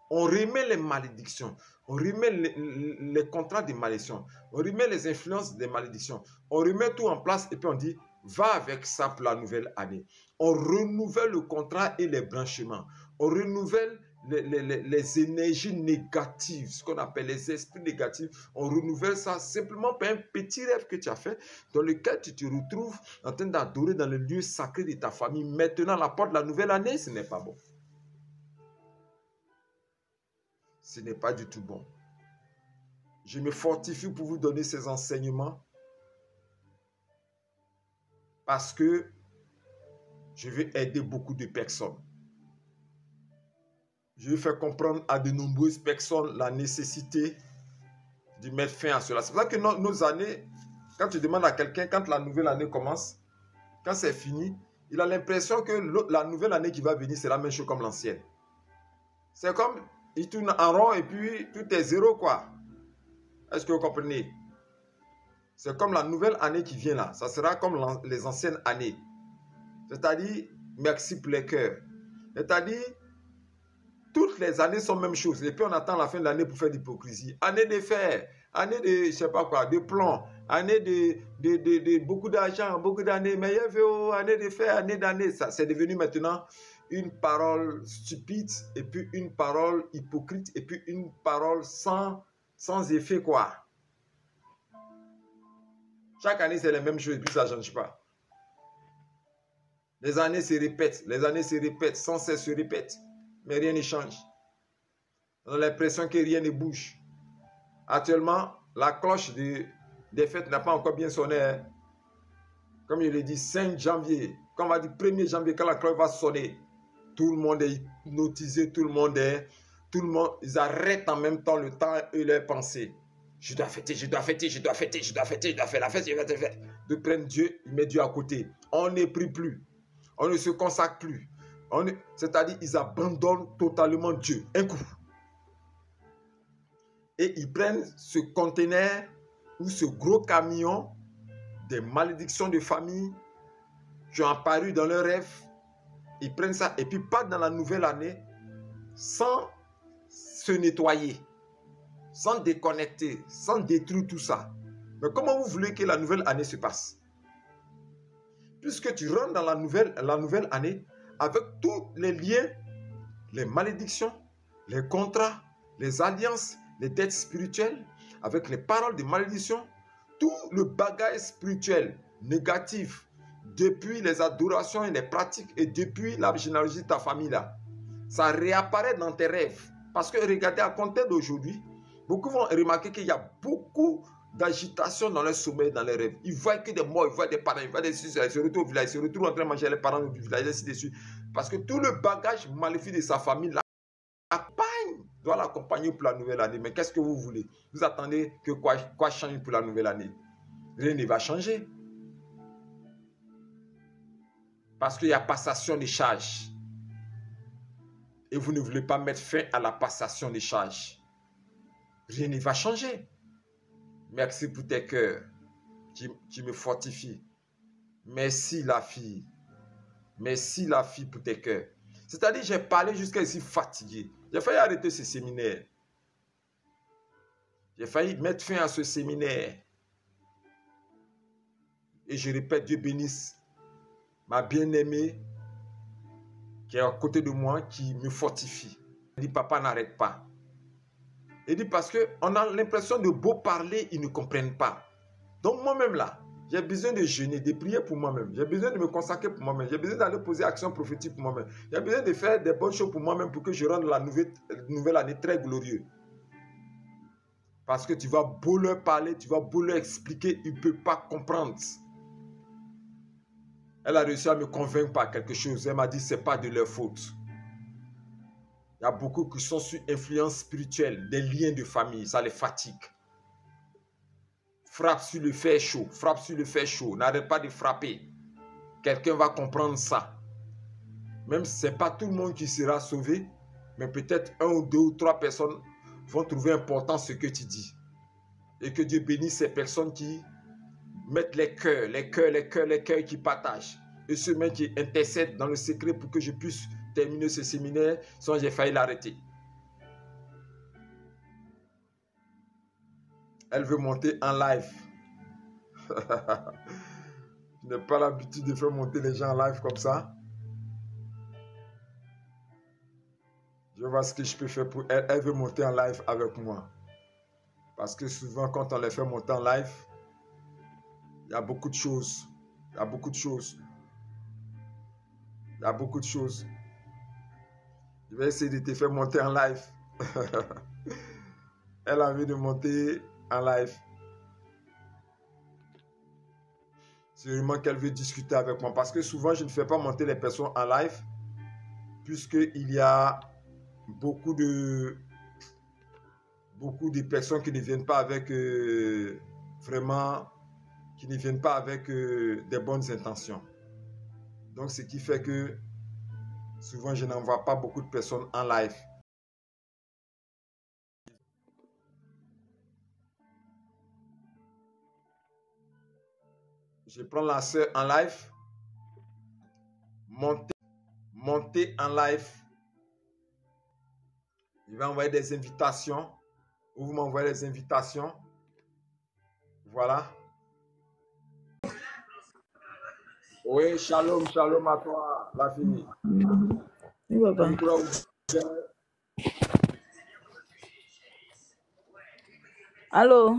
S1: On remet les malédictions. On remet les contrats de malédiction. On remet les influences des malédictions. On remet tout en place et puis on dit, va avec ça pour la nouvelle année. On renouvelle le contrat et les branchements. On renouvelle les énergies négatives, ce qu'on appelle les esprits négatifs. On renouvelle ça simplement par un petit rêve que tu as fait, dans lequel tu te retrouves en train d'adorer dans le lieu sacré de ta famille. Maintenant, à la porte de la nouvelle année, ce n'est pas bon. Ce n'est pas du tout bon. Je me fortifie pour vous donner ces enseignements parce que je veux aider beaucoup de personnes. Je veux faire comprendre à de nombreuses personnes la nécessité de mettre fin à cela. C'est pour ça que nos années, quand tu demandes à quelqu'un, quand la nouvelle année commence, quand c'est fini, il a l'impression que la nouvelle année qui va venir, c'est la même chose comme l'ancienne. C'est comme, il tourne en rond et puis tout est zéro, quoi. Est-ce que vous comprenez? C'est comme la nouvelle année qui vient là. Ça sera comme les anciennes années. C'est-à-dire, merci pour les cœurs. C'est-à-dire, toutes les années sont la même chose. Et puis on attend la fin de l'année pour faire l'hypocrisie. Année de fer, année de, je sais pas quoi, de plomb, année de beaucoup d'argent, beaucoup d'années, meilleur VO, année de fer, année d'année. Ça, c'est devenu maintenant une parole stupide, et puis une parole hypocrite, et puis une parole sans effet, quoi. Chaque année, c'est la même chose, et puis ça ne change pas. Les années se répètent, sans cesse se répètent, mais rien ne change. On a l'impression que rien ne bouge. Actuellement, la cloche des fêtes n'a pas encore bien sonné. Hein. Comme je l'ai dit, 5 janvier, comme on a dit 1er janvier, quand la cloche va sonner, tout le monde est hypnotisé, ils arrêtent en même temps le temps et leurs pensées. Je dois fêter, je dois fêter, je dois fêter, je dois fêter, je dois faire la fête, je dois faire. De prendre Dieu, il met Dieu à côté. On ne prie plus. On ne se consacre plus. C'est-à-dire, ils abandonnent totalement Dieu. Un coup. Et ils prennent ce conteneur ou ce gros camion des malédictions de famille qui ont apparu dans leurs rêves. Ils prennent ça et puis partent dans la nouvelle année sans se nettoyer, sans déconnecter, sans détruire tout ça. Mais comment vous voulez que la nouvelle année se passe? Puisque tu rentres dans la nouvelle année avec tous les liens, les malédictions, les contrats, les alliances, les dettes spirituelles, avec les paroles de malédiction, tout le bagage spirituel négatif, depuis les adorations et les pratiques et depuis la généalogie de ta famille là, ça réapparaît dans tes rêves. Parce que regardez, à compter d'aujourd'hui, beaucoup vont remarquer qu'il y a beaucoup d'agitation dans leur sommeil, dans les rêves. Ils voient que des morts, ils voient des parents, ils voient des suicides, ils se retrouvent au village, ils se retrouvent en train de manger les parents du village, ainsi de suite. Parce que tout le bagage maléfique de sa famille, doit l'accompagner pour la nouvelle année. Mais qu'est-ce que vous voulez? Vous attendez que quoi change pour la nouvelle année? Rien ne va changer. Parce qu'il y a passation des charges. Et vous ne voulez pas mettre fin à la passation des charges. Rien ne va changer. Merci pour tes cœurs. Tu me fortifies. Merci la fille. Merci la fille pour tes cœurs. C'est-à-dire, j'ai parlé jusqu'à ici fatigué. J'ai failli arrêter ce séminaire. J'ai failli mettre fin à ce séminaire. Et je répète, Dieu bénisse ma bien-aimée qui est à côté de moi, qui me fortifie. Elle dit, papa, n'arrête pas. Il dit parce qu'on a l'impression de beau parler, ils ne comprennent pas. Donc moi-même là, j'ai besoin de jeûner, de prier pour moi-même. J'ai besoin de me consacrer pour moi-même. J'ai besoin d'aller poser action prophétique pour moi-même. J'ai besoin de faire des bonnes choses pour moi-même pour que je rende la nouvelle année très glorieuse. Parce que tu vas beau leur parler, tu vas beau leur expliquer, ils ne peuvent pas comprendre. Elle a réussi à me convaincre par quelque chose. Elle m'a dit, ce n'est pas de leur faute. Il y a beaucoup qui sont sous influence spirituelle, des liens de famille, ça les fatigue. Frappe sur le fer chaud, frappe sur le fer chaud, n'arrête pas de frapper. Quelqu'un va comprendre ça. Même si ce n'est pas tout le monde qui sera sauvé, mais peut-être 1 ou 2 ou 3 personnes vont trouver important ce que tu dis. Et que Dieu bénisse ces personnes qui mettent les cœurs qui partagent. Et ceux mêmes qui intercèdent dans le secret pour que je puisse terminer ce séminaire sans j'ai failli l'arrêter. Elle veut monter en live. Je n'ai pas l'habitude de faire monter les gens en live comme ça. Je vois ce que je peux faire pour elle. Elle veut monter en live avec moi. Parce que souvent, quand on les fait monter en live, il y a beaucoup de choses. Il y a beaucoup de choses. Il y a beaucoup de choses. Je vais essayer de te faire monter en live. Elle a envie de monter en live. Sûrement qu'elle veut discuter avec moi. Parce que souvent, je ne fais pas monter les personnes en live. Puisqu'il y a beaucoup de personnes qui ne viennent pas avec vraiment, qui ne viennent pas avec des bonnes intentions. Donc, ce qui fait que souvent, je n'envoie pas beaucoup de personnes en live. Je prends la sœur en live. Monter en live. Je vais envoyer des invitations. Ou vous m'envoyez des invitations. Voilà. Oui, shalom, shalom à toi, la fille.
S2: Oui, papa. Allô?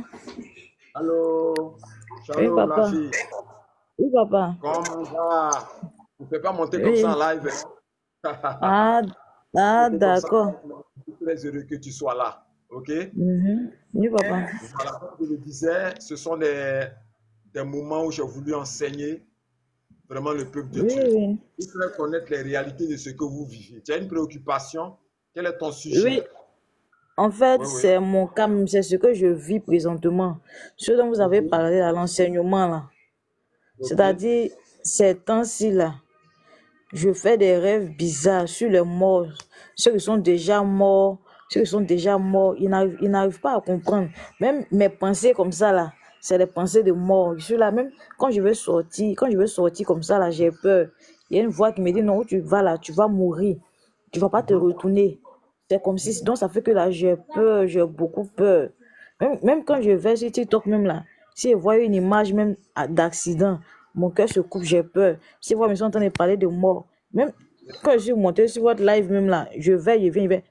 S1: Allô? Shalom,
S2: Oui, papa.
S1: la fille.
S2: Oui, papa.
S1: Comment va? Tu ne peux pas monter comme ça en live.
S2: Ah, d'accord.
S1: Je suis très heureux que tu sois là. OK?
S2: Oui, papa.
S1: Voilà, comme je le disais, ce sont des moments où j'ai voulu enseigner vraiment le peuple de Dieu.
S2: Oui.
S1: Il faudrait connaître les réalités de ce que vous vivez. Tu as une préoccupation? Quel est ton sujet?
S2: Oui. En fait,
S1: Oui.
S2: c'est mon cas, c'est ce que je vis présentement. Ce dont vous avez parlé à l'enseignement, là. C'est-à-dire, ces temps-ci, là, je fais des rêves bizarres sur les morts. Ceux qui sont déjà morts, ils n'arrivent pas à comprendre. Même mes pensées comme ça, là, c'est des pensées de mort. Je suis là, même quand je veux sortir comme ça, là, j'ai peur. Il y a une voix qui me dit, non, où tu vas là, tu vas mourir. Tu vas pas te retourner. C'est comme si, donc ça fait que là, j'ai peur, j'ai beaucoup peur. Même quand je vais sur TikTok, même là, si je vois une image même d'accident, mon cœur se coupe, j'ai peur. Si vous sont en train de parler de mort, même quand je suis monté sur votre live, même là, je viens.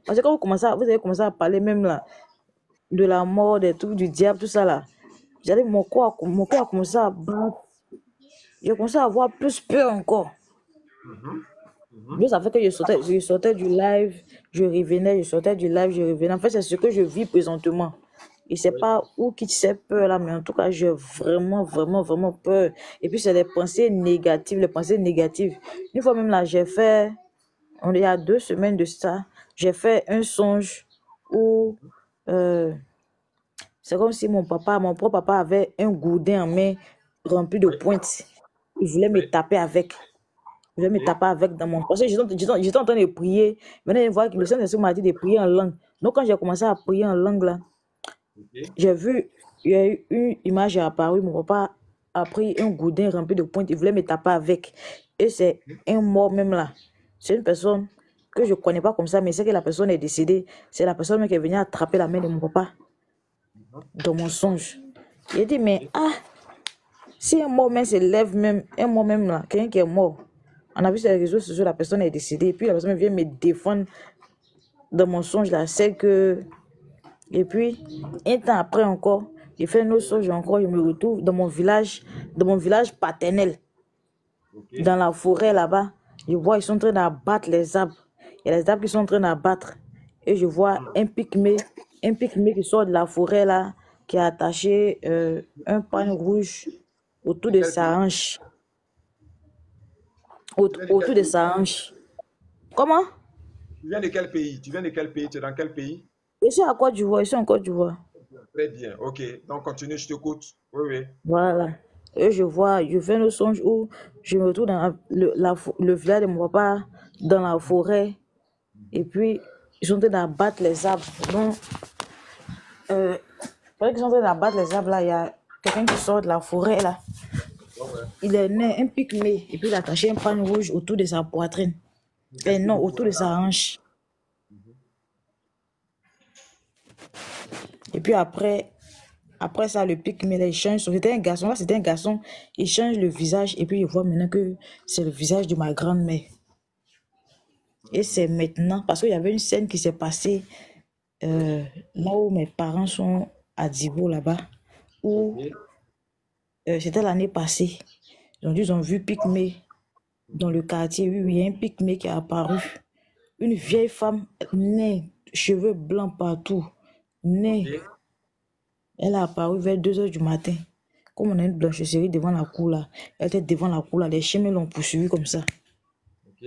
S2: Parce que quand vous avez commencé à parler même là, de la mort, des trucs du diable, tout ça là, j'allais mon corps a commencé à battre. J'ai commencé à avoir plus peur encore. Donc, ça fait que je sortais du live, je revenais, je sortais du live, je revenais. En fait, c'est ce que je vis présentement. Et c'est pas où quitte cette peur là, mais en tout cas, j'ai vraiment peur. Et puis, c'est les pensées négatives, Une fois même là, il y a 2 semaines de ça, j'ai fait un songe où c'est comme si mon propre papa avait un gourdin en main rempli de pointes. Il voulait me taper avec. Je vais me taper avec dans mon... Parce que j'étais en train de prier. Maintenant, je vois que le Saint-Esprit m'a dit de prier en langue. Donc, quand j'ai commencé à prier en langue, là, j'ai vu, il y a eu une image apparue. Mon papa a pris un gourdin rempli de pointes. Il voulait me taper avec. Et c'est un mort même là. C'est une personne que je ne connais pas comme ça, mais c'est que la personne est décédée. C'est la personne qui est venue attraper la main de mon papa dans mon songe. J'ai dit, mais si un mort même se lève, même un mort même là, quelqu'un qui est mort, on a vu sur les réseaux sociaux, la personne est décédée, et puis la personne vient me défendre dans mon songe là, celle que Et puis, un temps après encore, j'ai fait une autre chose encore, je me retrouve dans mon village paternel,
S1: Ok.
S2: dans la forêt là-bas. Je vois, ils sont en train d'abattre les arbres. Il y a les arbres qui sont en train d'abattre. Et je vois un pygmée qui sort de la forêt là, qui a attaché un pagne rouge autour
S1: De
S2: de
S1: quel pays?
S2: sa hanche.
S1: Tu viens de quel
S2: Autour de
S1: pays?
S2: sa hanche. Comment?
S1: Tu viens de quel pays? Tu viens de quel pays? Tu es dans quel pays?
S2: Je suis à Côte d'Ivoire, je suis en Côte d'Ivoire.
S1: Très bien. Ok. Donc, continue, je t'écoute. Oui, oui.
S2: Voilà. Et je fais le songe où je me retrouve dans le village de mon papa, dans la forêt. Et puis, ils sont en train d'abattre les arbres. Donc, pendant qu'ils sont en train d'abattre les arbres, là, il y a quelqu'un qui sort de la forêt, là.
S1: Ouais, ouais.
S2: Il est né un pygmée. Et puis, il a attaché un pagne rouge autour de sa poitrine. Et
S1: Qu'est-ce qu'il
S2: non,
S1: nous faut
S2: autour de
S1: là?
S2: sa hanche. Et puis après ça, le pygmée, là, il change. C'était un garçon, là, c'était un garçon. Il change le visage. Et puis, je vois maintenant que c'est le visage de ma grand-mère. Et c'est maintenant, parce qu'il y avait une scène qui s'est passée là où mes parents sont à Divo, là-bas, où
S1: Ok.
S2: c'était l'année passée. Ils ont vu Pygmée dans le quartier. Oui, oui, il y a un Pygmée qui est apparu. Une vieille femme, née, cheveux blancs partout, née.
S1: Ok.
S2: Elle a apparu vers 2 heures du matin. Comme on a une blanchisserie devant la cour là. Elle était devant la cour là. Les chiens l'ont poursuivi comme ça.
S1: Ok.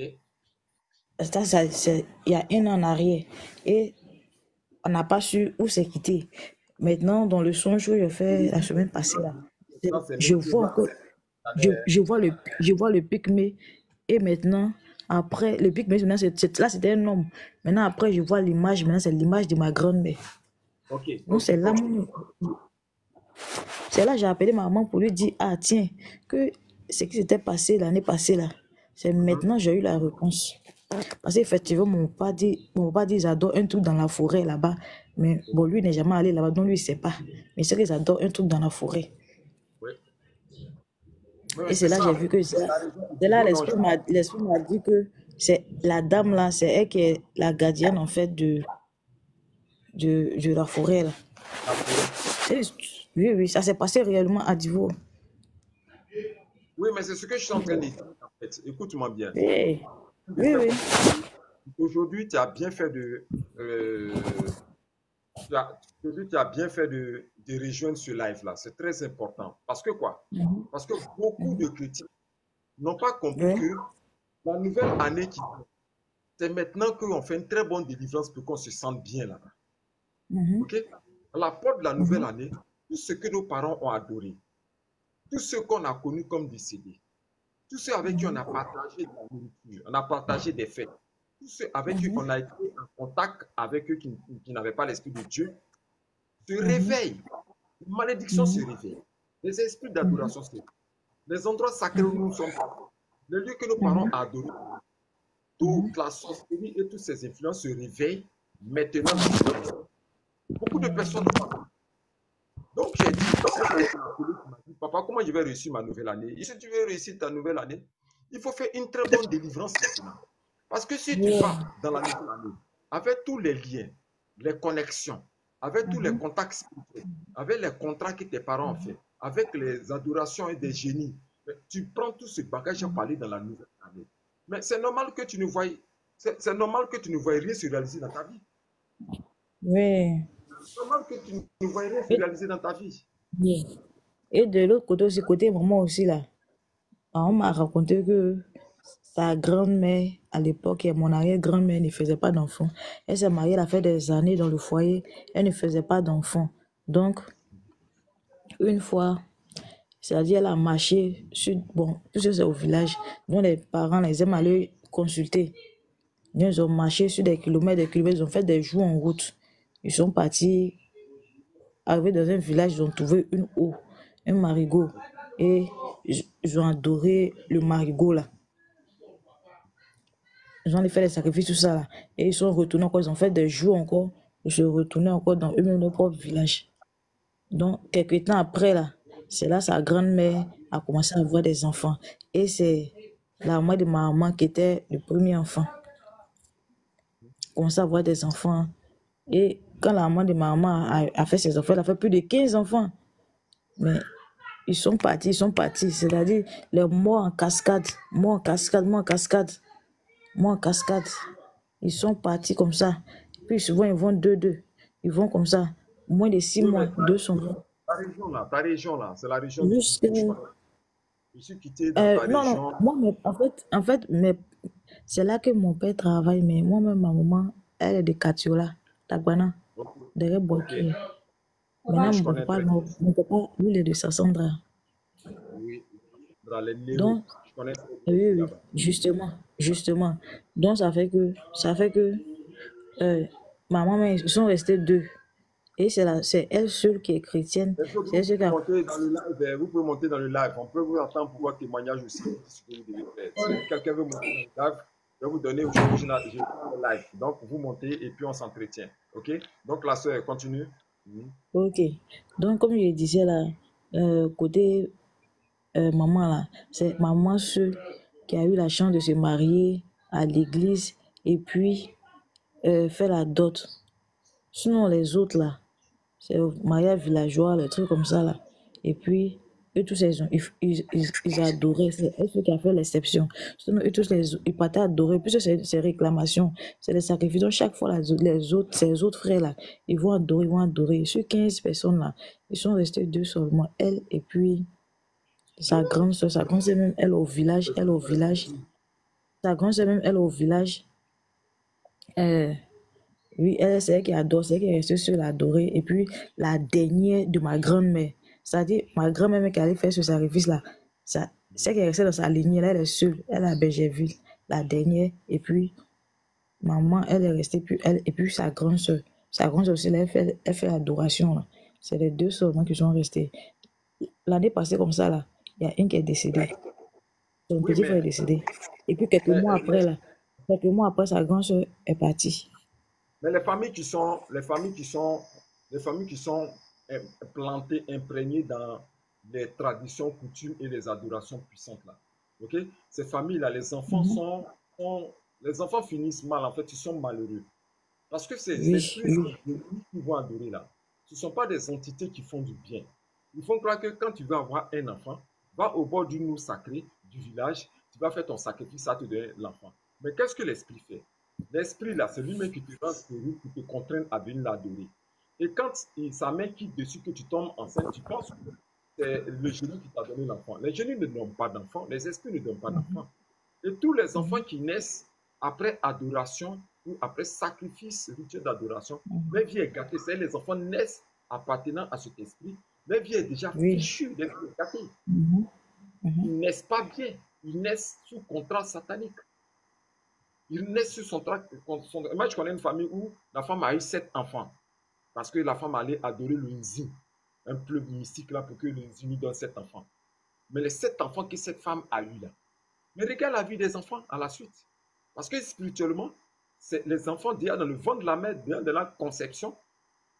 S2: Il y a 1 an en arrière. Et on n'a pas su où c'est quitté. Maintenant, dans le songe que j'ai fait la semaine passée, là,
S1: Ça, c'est
S2: je
S1: monsieur
S2: vois
S1: là.
S2: encore, je vois le pygmée. Et maintenant, après, le pygmée, maintenant, là, c'était un homme. Maintenant, après, je vois l'image. Maintenant, c'est l'image de ma grand-mère.
S1: Ok.
S2: Donc,
S1: Ok. Continue.
S2: c'est là j'ai appelé ma maman pour lui dire, ah, tiens, que ce qui s'était passé l'année passée, là, c'est maintenant j'ai eu la réponse. Parce qu'effectivement, mon papa dit, ils adorent un truc dans la forêt là-bas. Mais bon, lui n'est jamais allé là-bas, donc lui, il ne sait pas. Mais c'est qu'ils adorent un truc dans la forêt.
S1: Oui. Oui, mais
S2: Et
S1: c'est
S2: c'est là
S1: ça.
S2: j'ai vu que
S1: La région de
S2: c'est là
S1: Divo, non,
S2: l'esprit m'a dit que c'est la dame là, c'est elle qui est la gardienne en fait de la forêt là.
S1: la forêt.
S2: Et- oui, oui, ça s'est passé réellement à Divo.
S1: Oui, mais c'est ce que je suis en train de dire, en fait. Écoute-moi bien.
S2: Oui,
S1: De
S2: oui,
S1: faire
S2: oui.
S1: comprendre. Aujourd'hui, tu as bien fait de, aujourd'hui, tu as bien fait de rejoindre ce live-là. C'est très important. Parce que quoi?
S2: Mhm,
S1: Parce que beaucoup de critiques n'ont pas compris
S2: oui.
S1: que la nouvelle année qui vient, c'est maintenant qu'on fait une très bonne délivrance pour qu'on se sente bien là-bas.
S2: Mhm,
S1: OK? À la porte de la nouvelle
S2: mhm,
S1: année, tout ce que nos parents ont adoré, tout ce qu'on a connu comme décédés, tous ceux avec qui on
S2: mhm,
S1: a partagé de la nourriture, on a partagé des fêtes, tous ceux avec qui
S2: mhm,
S1: on a été en contact avec eux qui n'avaient pas l'esprit de Dieu, se
S2: mhm,
S1: réveillent. Les malédictions se
S2: mhm,
S1: réveillent. Les esprits
S2: mhm,
S1: d'adoration se réveillent. Les endroits sacrés où
S2: mhm,
S1: nous sommes, les lieux que nos parents
S2: mhm,
S1: adorent,
S2: mhm,
S1: toute la sorcellerie et toutes ces influences se réveillent maintenant dans ce lieu. Beaucoup de personnes n'ont pas compris. Donc j'ai dit, quand mon père m'a appelé, il m'a dit, papa, comment je vais réussir ma nouvelle année? Et si tu veux réussir ta nouvelle année, il faut faire une très bonne délivrance maintenant. Parce que si tu vas
S2: yeah,
S1: dans la nouvelle année, avec tous les liens, les connexions, avec tous les
S2: mhm,
S1: contacts spirituels, avec les contrats que tes parents ont fait, avec les adorations et des génies, tu prends tout ce bagage à parler dans la nouvelle année. Mais c'est normal que tu ne voies, c'est normal que tu ne voies rien se réaliser dans ta vie.
S2: oui.
S1: C'est normal que tu ne voies rien se
S2: Et,
S1: réaliser dans ta vie.
S2: yeah. Et de l'autre côté aussi, côté maman aussi là, on m'a raconté que sa grand-mère, à l'époque, et mon arrière-grand-mère ne faisait pas d'enfants. Elle s'est mariée, elle a fait des années dans le foyer, elle ne faisait pas d'enfants. Donc, une fois, c'est-à-dire elle a marché sur, bon, puisque c'est au village, dont les parents les aiment aller consulter. Ils ont marché sur des kilomètres, ils ont fait des jours en route. Ils sont partis, arrivés dans un village, ils ont trouvé une eau, un marigot. Et ils ont adoré le marigot là. Ils ont fait les sacrifices, tout ça là. Et ils sont retournés encore, ils ont fait des jours encore pour se retourner encore dans eux-mêmes leur propre village. Donc, quelques temps après là, c'est là sa grand-mère a commencé à avoir des enfants. Et c'est la mère de ma maman qui était le premier enfant. Commençait à avoir des enfants. Et quand la maman de ma maman a fait ses enfants, elle a fait plus de 15 enfants. Mais ils sont partis. C'est-à-dire les morts en cascade, morts en cascade, morts en cascade, morts en cascade. Ils sont partis comme ça. Puis souvent, ils vont deux. Ils vont comme ça. Moins de 6
S1: Oui,
S2: mois,
S1: mais
S2: deux sont morts.
S1: ta région là, c'est la région du
S2: Jusque,
S1: je connais. Je suis quitté dans ta
S2: non,
S1: région.
S2: moi, mais mais c'est là que mon père travaille, mais moi-même, ma maman, elle est de Katiola, Tagbana,
S1: Ok,
S2: derrière
S1: ok.
S2: Boaké.
S1: Oui,
S2: Maintenant,
S1: je
S2: mon
S1: connais
S2: papa,
S1: très bien.
S2: lui, il est de Sassandra.
S1: Oui, dans les Léraux.
S2: Donc,
S1: Je connais très bien
S2: oui,
S1: aussi
S2: oui,
S1: là-bas.
S2: justement. Donc, ça fait que ma maman, ils sont restés deux. Et c'est elle seule qui est chrétienne.
S1: Les autres,
S2: C'est elle seule qui a...
S1: vous pouvez monter dans le live. On peut vous attendre pour votre témoignage aussi. Ce que vous devez faire. Si quelqu'un veut monter dans le live, je vais vous donner aujourd'hui, je le live. Donc, vous montez et puis on s'entretient. OK? Donc, la soeur, continue. Mhm.
S2: Ok. Donc, comme je disais là, côté maman là, c'est maman seule qui a eu la chance de se marier à l'église et puis faire la dot. Sinon, les autres là, c'est mariage villageois, les trucs comme ça là. Et puis, eux tous, ils adoraient. C'est elle qui a fait l'exception. Sinon, eux tous, ils partaient adorer. Puisque c'est réclamations, c'est les sacrifices. Donc, chaque fois, ces autres frères là, ils vont adorer. Sur 15 personnes là, ils sont restés deux seulement. Elle et puis sa grande soeur. Sa grande soeur même, elle au village. Sa grande soeur même, elle au village. Euh, Oui, elle, c'est elle qui adore, c'est elle qui est restée seule à adorer. Et puis, la dernière de ma grand-mère, c'est-à-dire ma grand-mère qui allait faire ce sacrifice-là, c'est elle qui est restée dans sa lignée, là, elle est seule, elle est à Bergerville, la dernière. Et puis, maman, elle est restée, puis elle, et puis sa grande soeur. Sa grande soeur aussi, là, elle fait l'adoration, là. C'est les deux seulement qui sont restés. L'année passée, comme ça, là, il y a une qui est décédée. Son
S1: Oui,
S2: petit frère est décédé. Et puis, quelques
S1: mais,
S2: mois
S1: mais,
S2: après, là, sa grande soeur est partie.
S1: mais les familles qui sont plantées, imprégnées dans les traditions, coutumes et les adorations puissantes là. Ok? Ces familles-là,
S2: Mhm.
S1: les enfants finissent mal, en fait, ils sont malheureux. Parce que ces
S2: Oui,
S1: esprits
S2: oui.
S1: qui vont adorer là, ce ne sont pas des entités qui font du bien. Ils font croire que quand tu veux avoir un enfant, va au bord d'une eau sacrée du village, tu vas faire ton sacrifice, ça te donne l'enfant. Mais qu'est-ce que l'esprit fait? L'esprit là, c'est lui-même qui te rend stérile, qui te contraint à venir l'adorer. Et quand sa main quitte dessus, que tu tombes enceinte, tu penses que c'est le génie qui t'a donné l'enfant. Les génies ne donnent pas d'enfant, les esprits ne donnent pas
S2: Mhm.
S1: d'enfant. Et tous les enfants
S2: Mhm.
S1: qui naissent après adoration ou après sacrifice rituel d'adoration,
S2: Mhm.
S1: leur vie est gâtée. C'est les enfants naissent appartenant à cet esprit. Leur vie est déjà
S2: Oui.
S1: fichue, leur vie est gâtée.
S2: Mhm. Mhm.
S1: Ils naissent pas bien. Ils naissent sous contrat satanique. Ils naissent sous son contrat. Moi, je connais une famille où la femme a eu 7 enfants parce que la femme allait adorer le Nzi, un peu mystique là pour que le Nzi lui donne 7 enfants. Mais les 7 enfants que cette femme a eu là, mais regarde la vie des enfants à la suite. Parce que spirituellement, les enfants déjà dans le ventre de la mère, déjà de la conception,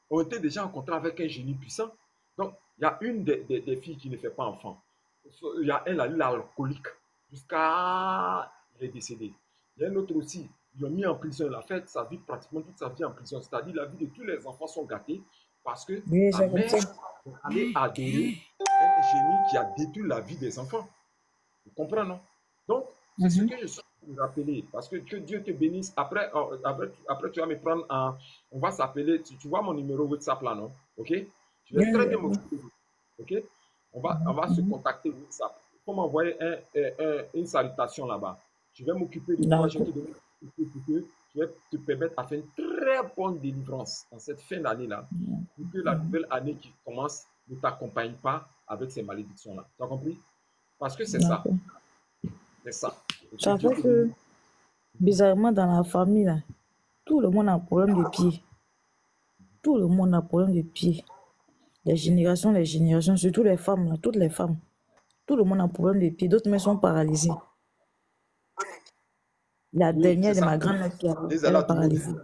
S1: ont été déjà en contrat avec un génie puissant. Donc, il y a une des filles qui ne fait pas enfant. Il y a un, là, lui, alcoolique, jusqu'à il est décédé. Il y a un autre aussi, ils l'ont mis en prison. Il a fait sa vie, pratiquement toute sa vie en prison. C'est-à-dire, la vie de tous les enfants sont gâtés parce que
S2: Oui,
S1: la
S2: c'est comme
S1: mère
S2: ça.
S1: allait adorer un génie qui a détruit la vie des enfants. Vous comprenez, non? Donc, c'est ce
S2: Mhm.
S1: que je suis vous rappeler. Parce que Dieu te bénisse. Après, tu vas me prendre en. On va s'appeler. Tu vois mon numéro WhatsApp là, non? OK? Je vais
S2: Oui,
S1: très
S2: oui,
S1: bien
S2: oui.
S1: m'occuper de vous. OK? On
S2: Mhm.
S1: va se
S2: Mhm.
S1: contacter WhatsApp. Il faut m'envoyer une salutation là-bas. Je vais m'occuper de toi. Je vais te
S2: D'accord.
S1: donner pour que je vais te permettre à faire une très bonne délivrance en cette fin d'année là. Pour que la
S2: Mhm.
S1: nouvelle année qui commence ne t'accompagne pas avec ces malédictions là. Tu as compris? Parce que c'est ça.
S2: D'accord.
S1: C'est ça. Et que
S2: Ça
S1: Dieu
S2: fait
S1: te bénisse.
S2: que, bizarrement, dans la famille, là, tout le monde a un problème de pied. Tout le monde a un problème de pied. Les générations, surtout les femmes, là, toutes les femmes. Tout le monde a un problème de pied. D'autres même sont paralysées. La
S1: Oui, c'est
S2: dernière de
S1: ça.
S2: ma grande-mère,
S1: Les
S2: elle est
S1: là, tout le monde
S2: paralysée.
S1: dit.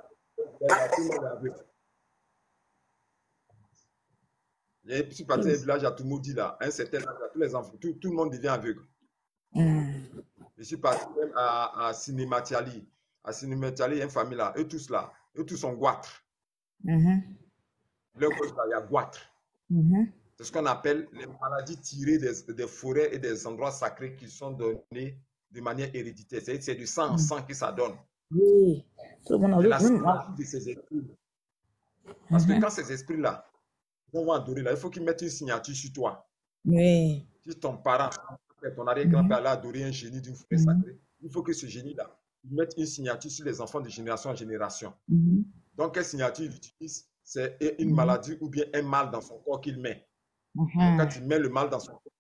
S1: Tout le monde est aveugle. Je suis parti à un village à Toumoudi, là. Un certain âge, tous les enfants, tout le monde devient aveugle.
S2: Hmm.
S1: Je suis parti même à Cinématiali. À Cinématiali, il y a une famille là. Eux tous sont goitres.
S2: Mhm.
S1: Leur gauche, là, il y a goitre.
S2: Mhm.
S1: C'est ce qu'on appelle les maladies tirées des forêts et des endroits sacrés qui sont donnés de manière héréditaire. C'est du sang en
S2: Mhm.
S1: sang que ça donne.
S2: Oui. Tout le monde a
S1: C'est
S2: vu.
S1: la
S2: Même moi.
S1: symbolique de ces esprits. Parce que
S2: Mhm.
S1: quand ces esprits-là vont adorer, là, il faut qu'ils mettent une signature sur toi.
S2: Oui.
S1: Si ton parent, ton arrière-grand-père
S2: Mhm.
S1: allait adorer un génie d'une forêt
S2: Mhm.
S1: sacrée, il faut que ce génie-là mette une signature sur les enfants de génération en génération.
S2: Mhm.
S1: Donc, quelle signature il utilise? C'est une
S2: Mhm.
S1: maladie ou bien un mal dans son corps qu'il met. Donc,
S2: Mhm.
S1: quand il met le mal dans son corps,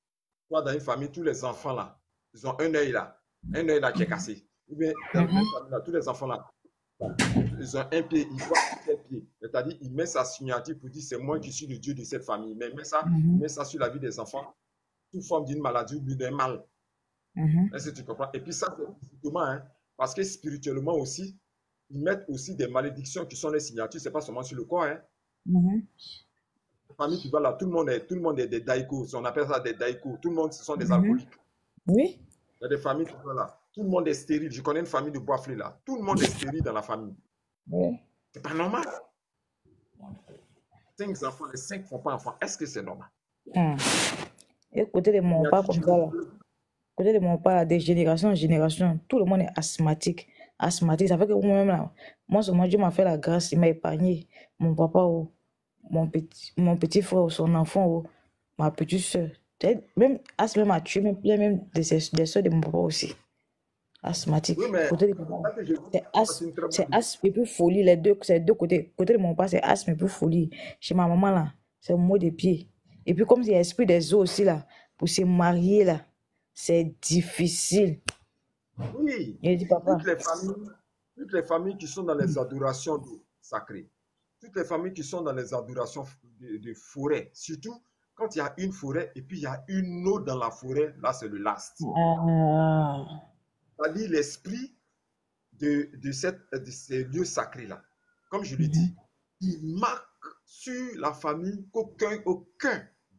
S1: toi, dans une famille, tous les enfants là, ils ont un œil là qui est cassé. Ou bien dans une
S2: Mhm.
S1: famille là, tous les enfants là, ils ont un pied, ils voient tel pied. C'est-à-dire, il met sa signature pour dire c'est moi qui suis le Dieu de cette famille. Mais il
S2: Mhm.
S1: met ça sur la vie des enfants sous forme d'une maladie ou d'un mal.
S2: Mhm.
S1: Est-ce que tu comprends? Et puis ça, c'est physiquement, hein, parce que spirituellement aussi, ils mettent aussi des malédictions qui sont les signatures, c'est pas seulement sur le corps. Hein.
S2: Mhm.
S1: La famille, tu vois là, tout le monde est des daïkos, on appelle ça des daïkos. Tout le monde, ce sont des
S2: Mhm.
S1: alcooliques.
S2: Oui.
S1: Il y a des familles, tu vois là, tout le monde est stérile. Je connais une famille de Boisflé là, tout le monde est stérile dans la famille.
S2: Oui.
S1: C'est pas normal. 5 enfants, les 5 ne font pas enfant. Est-ce que c'est normal?
S2: Mhm. Et côté de mon pas comme ça, là. Côté de mon père, de génération en génération, tout le monde est asthmatique. Asthmatique, ça fait que moi-même, là, moi, seulement Dieu m'a fait la grâce, il m'a épargné. Mon papa, oh, mon petit frère, oh, son enfant, oh, ma petite soeur. Même asthme m'a tué, même plein même des soeurs de mon papa aussi.
S1: Oui,
S2: Asthmatique.
S1: mais
S2: Côté de mon papa,
S1: ça que je c'est une très
S2: c'est
S1: bonne idée.
S2: asthme et puis folie, c'est deux côtés. Côté de mon père, c'est asthme et puis folie. Chez ma maman, là, c'est mot des pieds. Et puis, comme il y a l'esprit des eaux aussi, là, pour se marier, là, c'est difficile.
S1: Oui,
S2: Il dit, papa,
S1: toutes les familles qui sont dans les adorations sacrées, toutes les familles qui sont dans les adorations de forêt, surtout quand il y a une forêt et puis il y a une eau dans la forêt, là c'est le last.
S2: ah,
S1: C'est-à-dire l'esprit de ces lieux sacrés-là. Comme je le
S2: mhm,
S1: dis, il marque sur la famille aucun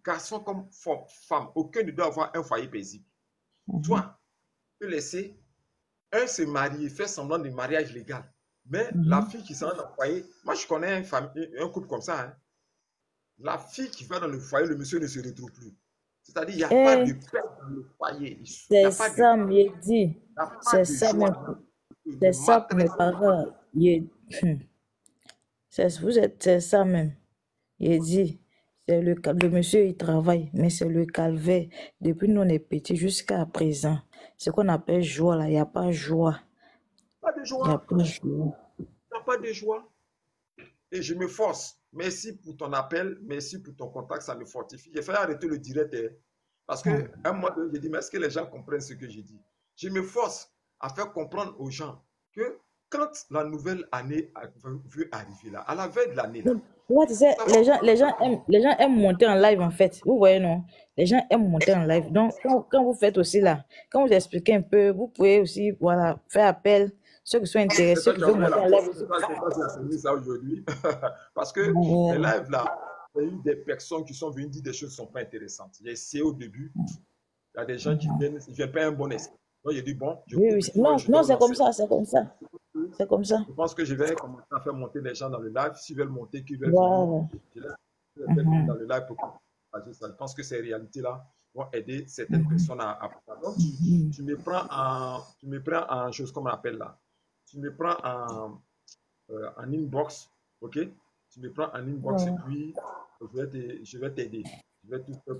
S1: garçon comme femme, aucun ne doit avoir un foyer paisible.
S2: mhm,
S1: Toi, tu peux laisser un se marier, faire semblant de mariage légal. Mais la
S2: mhm.
S1: fille qui s'en va dans le foyer, moi je connais un couple comme ça. Hein. La fille qui va dans le foyer, le monsieur ne se retrouve plus. C'est-à-dire, il n'y a pas de
S2: Eh,
S1: paix dans le foyer. Il n'y
S2: c'est
S1: a pas de
S2: ça,
S1: paix.
S2: me dit.
S1: Il n'y a pas
S2: C'est
S1: de
S2: ça, même.
S1: joie.
S2: C'est
S1: Le
S2: ça pour mes
S1: maltraite.
S2: parents. C'est ça même. Il dit, le monsieur, il travaille, mais c'est le calvaire. Depuis nous, on est petits jusqu'à présent. Ce qu'on appelle joie, là, il n'y a pas joie.
S1: Pas de
S2: Il n'y a
S1: joie.
S2: pas joie.
S1: Il n'y a pas de joie. Et je me force. Merci pour ton appel. Merci pour ton contact. Ça me fortifie. J'ai fait arrêter le direct. Hein, parce
S2: Hum.
S1: qu'à un moment donné, j'ai dit, mais est-ce que les gens comprennent ce que j'ai dit? Je me force à faire comprendre aux gens que quand la nouvelle année veut arriver là, à la veille de l'année là,
S2: Ouais, tu sais,
S1: ça va
S2: les gens aiment monter en live en fait. Vous voyez, non? Les gens aiment monter en live. Donc, quand vous faites aussi là, quand vous expliquez un peu, vous pouvez aussi, voilà, faire appel. Ceux qui sont
S1: c'est
S2: intéressés, ceux
S1: toi
S2: qui
S1: qui as
S2: veulent
S1: ouvert
S2: monter
S1: la
S2: en live
S1: porte.
S2: aussi.
S1: C'est toi qui as permis ça aujourd'hui. Parce que les
S2: Ouais.
S1: lives là, il y a eu des personnes qui sont venues dire des choses qui ne sont pas intéressantes. J'ai essayé au début. Il y a des gens qui
S2: Mhm.
S1: viennent, ils ne viennent pas un bon esprit. Donc j'ai dit, bon, je
S2: Oui, oui.
S1: coupe ici, moi
S2: Non,
S1: je
S2: non,
S1: dois
S2: c'est comme
S1: lancer.
S2: ça, c'est comme ça. C'est comme ça.
S1: Je pense que je vais commencer à faire monter les gens dans le live. S'ils veulent monter, qu'ils veulent venir,
S2: Voilà.
S1: je les fais venir dans
S2: Mhm.
S1: le live pour partager ça. Je pense que ces réalités-là vont aider certaines
S2: Mhm.
S1: personnes à donc,
S2: Mhm.
S1: tu me prends en chose comme on appelle là. Tu me prends en inbox, ok? Tu me prends en inbox et
S2: Ouais.
S1: puis je vais t'aider. Je vais tout faire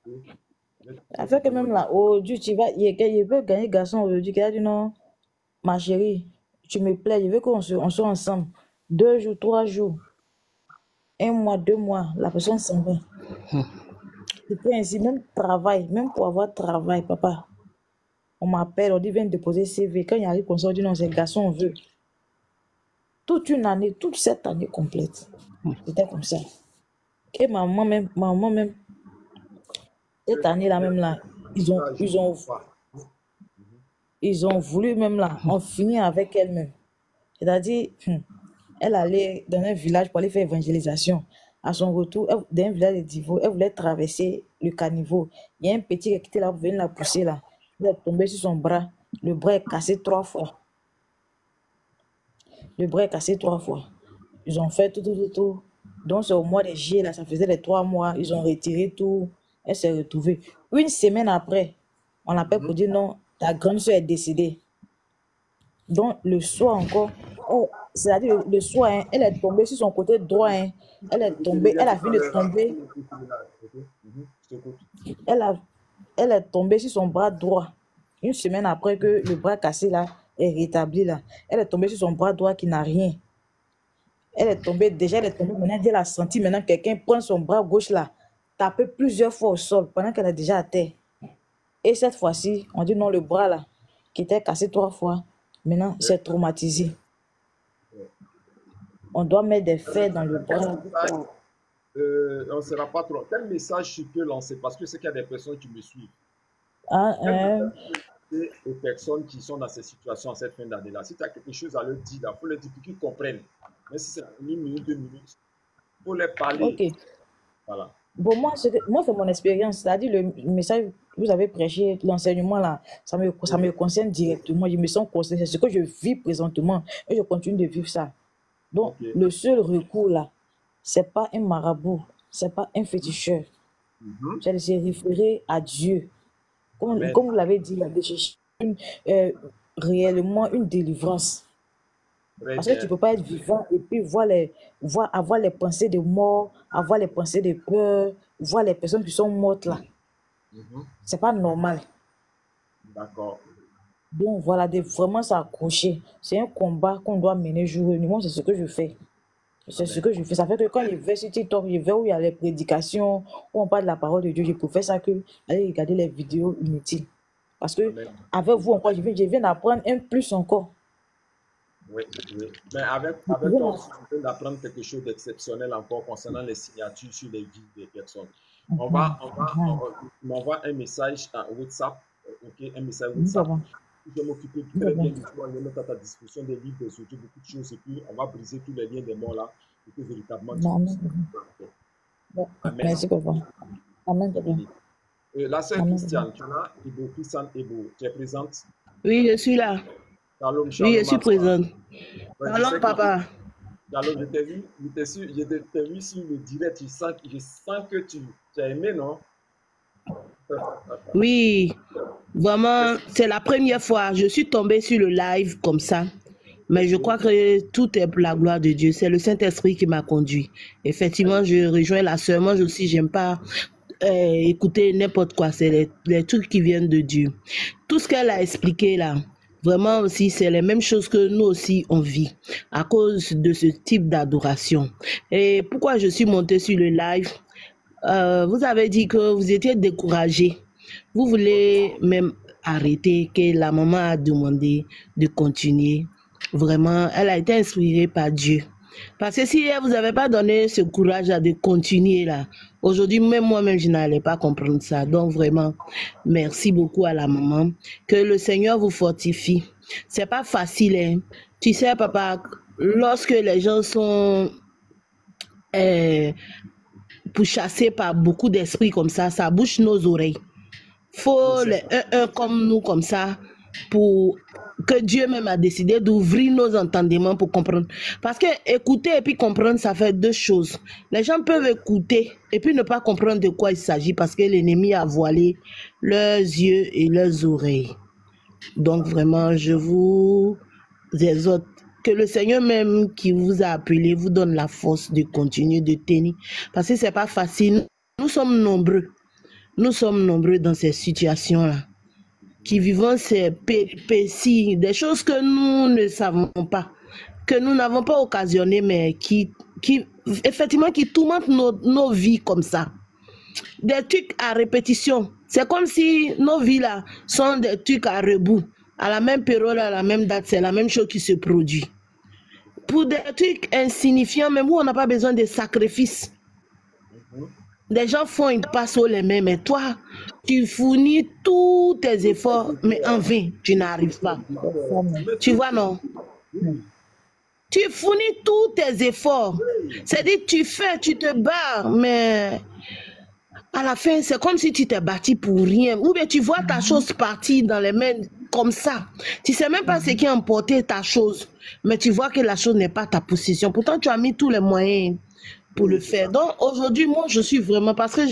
S1: je vais tout faire
S2: Afin
S1: pour
S2: que
S1: te
S2: même
S1: motiver.
S2: là, aujourd'hui, il veut gagner garçon aujourd'hui, qui a dit non, ma chérie, tu me plais, je veux on soit ensemble. 2 jours, 3 jours, 1 mois, 2 mois, la personne s'en va. C'est pas ainsi, même travail, même pour avoir travail, papa. On m'appelle, on dit viens déposer CV. Quand il arrive comme ça, on dit non, c'est le garçon, on veut. Toute une année, toute cette année complète. C'était comme ça. Et maman même, cette année-là même là, ils ont,
S1: Ça, je
S2: ils ont,
S1: vois.
S2: ils ont voulu même là, en finir avec elle-même. C'est-à-dire, elle allait dans un village pour aller faire évangélisation. À son retour, dans un village de Divo, elle voulait traverser le caniveau. Il y a un petit qui était là pour venir la pousser là. Elle est tombée sur son bras. Le bras est cassé 3 fois. Le bras est cassé 3 fois. Ils ont fait tout. Donc, c'est au mois de juillet, là, ça faisait les 3 mois. Ils ont retiré tout. Elle s'est retrouvée. Une semaine après, on l'appelle pour dire non, ta grande soeur est décédée. Donc, le soir encore, c'est-à-dire le soir, hein, elle est tombée sur son côté droit. Hein. Elle est tombée, elle a fini de tomber. Elle a, elle est tombée sur son bras droit. Une semaine après que le bras cassé là est rétabli là, elle est tombée sur son bras droit qui n'a rien. Elle est tombée, déjà elle est tombée, maintenant elle a senti maintenant quelqu'un prendre son bras gauche là, taper plusieurs fois au sol pendant qu'elle est déjà à terre. Et cette fois-ci, on dit non, le bras là, qui était cassé 3 fois, maintenant c'est traumatisé. On doit mettre des fers dans le bras.
S1: On ne sera pas trop. Quel message tu peux lancer? Parce que c'est qu'il y a des personnes qui me suivent. Aux personnes qui sont dans ces situations en cette fin d'année-là. Si tu as quelque chose à leur dire, il faut leur dire pour qu'ils comprennent. Même si c'est 1 minute, 2 minutes, il faut leur parler.
S2: Ok.
S1: Voilà.
S2: Bon, moi, c'est mon expérience. C'est-à-dire, le message que vous avez prêché, l'enseignement là, ça me concerne directement. Je me sens concerné. C'est ce que je vis présentement et je continue de vivre ça. Donc, le seul recours là, c'est pas un marabout, c'est pas un féticheur. C'est de se référer à Dieu. Comme vous l'avez dit, là, de chercher réellement une délivrance. Parce que tu ne peux pas être vivant et puis avoir les pensées de mort, avoir les pensées de peur, voir les personnes qui sont mortes là. C'est pas normal.
S1: D'accord.
S2: Donc voilà, de vraiment s'accrocher. C'est un combat qu'on doit mener jour et nuit. Moi, c'est ce que je fais. C'est ce que je fais. Ça fait que quand je vais sur TikTok, je vais où il y a les prédications, où on parle de la parole de Dieu, je préfère ça que aller regarder les vidéos inutiles. Parce que avec vous encore, je viens d'apprendre un plus encore.
S1: Oui. Mais avec toi, je viens d'apprendre quelque chose d'exceptionnel encore concernant les signatures sur les vies des personnes. On m'envoie un message à WhatsApp, un message WhatsApp. Je vais m'occuper de tous les liens du monde, les mettre à ta disposition, des livres, des outils, beaucoup de choses, et puis on va briser tous les liens des morts là, et que véritablement
S2: Merci, papa. Amen.
S1: La sœur Christiane, tu as Ibo, Christiane Ibo, tu es présente?
S3: Oui, je suis là.
S1: Shalom,
S3: oui, je suis présente.
S1: Shalom, papa. Shalom, je t'ai vu sur le direct, je sens que tu as aimé, non?
S3: Oui, vraiment, c'est la première fois. Je suis tombée sur le live comme ça. Mais je crois que tout est pour la gloire de Dieu. C'est le Saint-Esprit qui m'a conduit. Effectivement, je rejoins la sœur. Moi aussi, j'aime pas écouter n'importe quoi. C'est les trucs qui viennent de Dieu. Tout ce qu'elle a expliqué là, vraiment aussi, c'est les mêmes choses que nous aussi on vit à cause de ce type d'adoration. Et pourquoi je suis montée sur le live? Vous avez dit que vous étiez découragé. Vous voulez même arrêter, que la maman a demandé de continuer. Vraiment, elle a été inspirée par Dieu. Parce que si elle vous avait pas donné ce courage de continuer là, aujourd'hui, même moi-même, je n'allais pas comprendre ça. Donc vraiment, merci beaucoup à la maman. Que le Seigneur vous fortifie. C'est pas facile, hein. Tu sais, papa, lorsque les gens sont pourchassés par beaucoup d'esprits comme ça bouche nos oreilles. Faut les un comme nous, comme ça, pour que Dieu même a décidé d'ouvrir nos entendements pour comprendre. Parce que écouter et puis comprendre, ça fait deux choses. Les gens peuvent écouter et puis ne pas comprendre de quoi il s'agit parce que l'ennemi a voilé leurs yeux et leurs oreilles. Donc vraiment, je vous exhorte que le Seigneur même qui vous a appelé vous donne la force de continuer, de tenir. Parce que c'est pas facile. Nous sommes nombreux. Nous sommes nombreux dans ces situations-là, qui vivons ces péripéties, des choses que nous ne savons pas, que nous n'avons pas occasionné, mais qui effectivement, qui tourmentent nos vies comme ça. Des trucs à répétition. C'est comme si nos vies-là sont des trucs à rebours. À la même période, à la même date, c'est la même chose qui se produit. Pour des trucs insignifiants, même où on n'a pas besoin de sacrifices. Des gens font une passe aux les mains, mais toi, tu fournis tous tes efforts, mais en vain, tu n'arrives pas. Tu vois, non? Tu fournis tous tes efforts. C'est-à-dire, tu fais, tu te bats, mais À la fin, c'est comme si tu t'es battu pour rien. Ou bien tu vois ta chose partir dans les mains comme ça. Tu ne sais même pas ce qui a emporté ta chose. Mais tu vois que la chose n'est pas ta possession. Pourtant, tu as mis tous les moyens pour le faire. Donc, aujourd'hui, moi, je suis vraiment... Parce que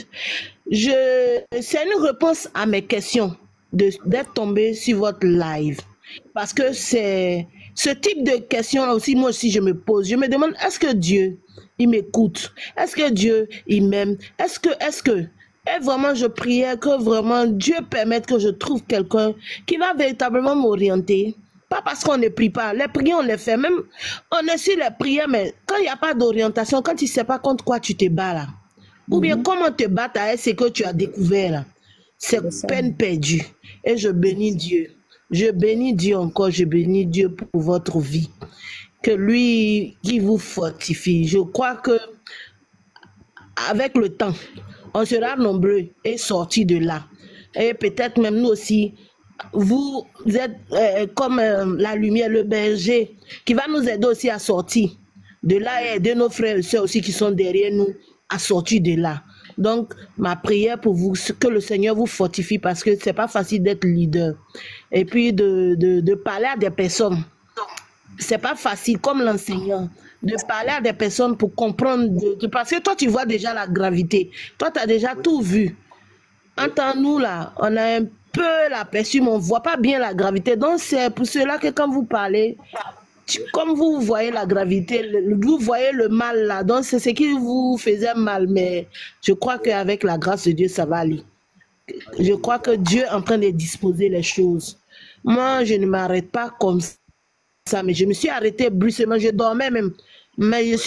S3: c'est une réponse à mes questions d'être tombé sur votre live. Parce que c'est ce type de questions-là aussi, moi aussi, je me pose. Je me demande, est-ce que Dieu, il m'écoute? Est-ce que Dieu, il m'aime? Et vraiment, je priais que vraiment Dieu permette que je trouve quelqu'un qui va véritablement m'orienter. Pas parce qu'on ne prie pas. Les prières, on les fait. Même, on est sur les prières, mais quand il n'y a pas d'orientation, quand tu ne sais pas contre quoi tu te bats là, ou bien comment te battre avec ce que tu as découvert là, c'est peine perdue. Et je bénis Dieu. Je bénis Dieu encore, je bénis Dieu pour votre vie. Que lui qui vous fortifie. Je crois que avec le temps, on sera nombreux et sortis de là. Et peut-être même nous aussi, vous êtes comme la lumière, le berger, qui va nous aider aussi à sortir de là et aider nos frères et sœurs aussi qui sont derrière nous à sortir de là. Donc, ma prière pour vous, que le Seigneur vous fortifie parce que c'est pas facile d'être leader. Et puis de parler à des personnes. C'est pas facile comme l'enseignant de parler à des personnes pour comprendre parce que toi tu vois déjà la gravité, toi tu as déjà tout vu. Entre nous là, on a un peu l'aperçu, mais on voit pas bien la gravité. Donc c'est pour cela que quand vous parlez, comme vous voyez la gravité, vous voyez le mal là, donc c'est ce qui vous faisait mal, mais je crois qu'avec la grâce de Dieu ça va aller. Je crois que Dieu est en train de disposer les choses. Moi je ne m'arrête pas comme ça, mais je me suis arrêtée brusquement, je dormais même. Mais me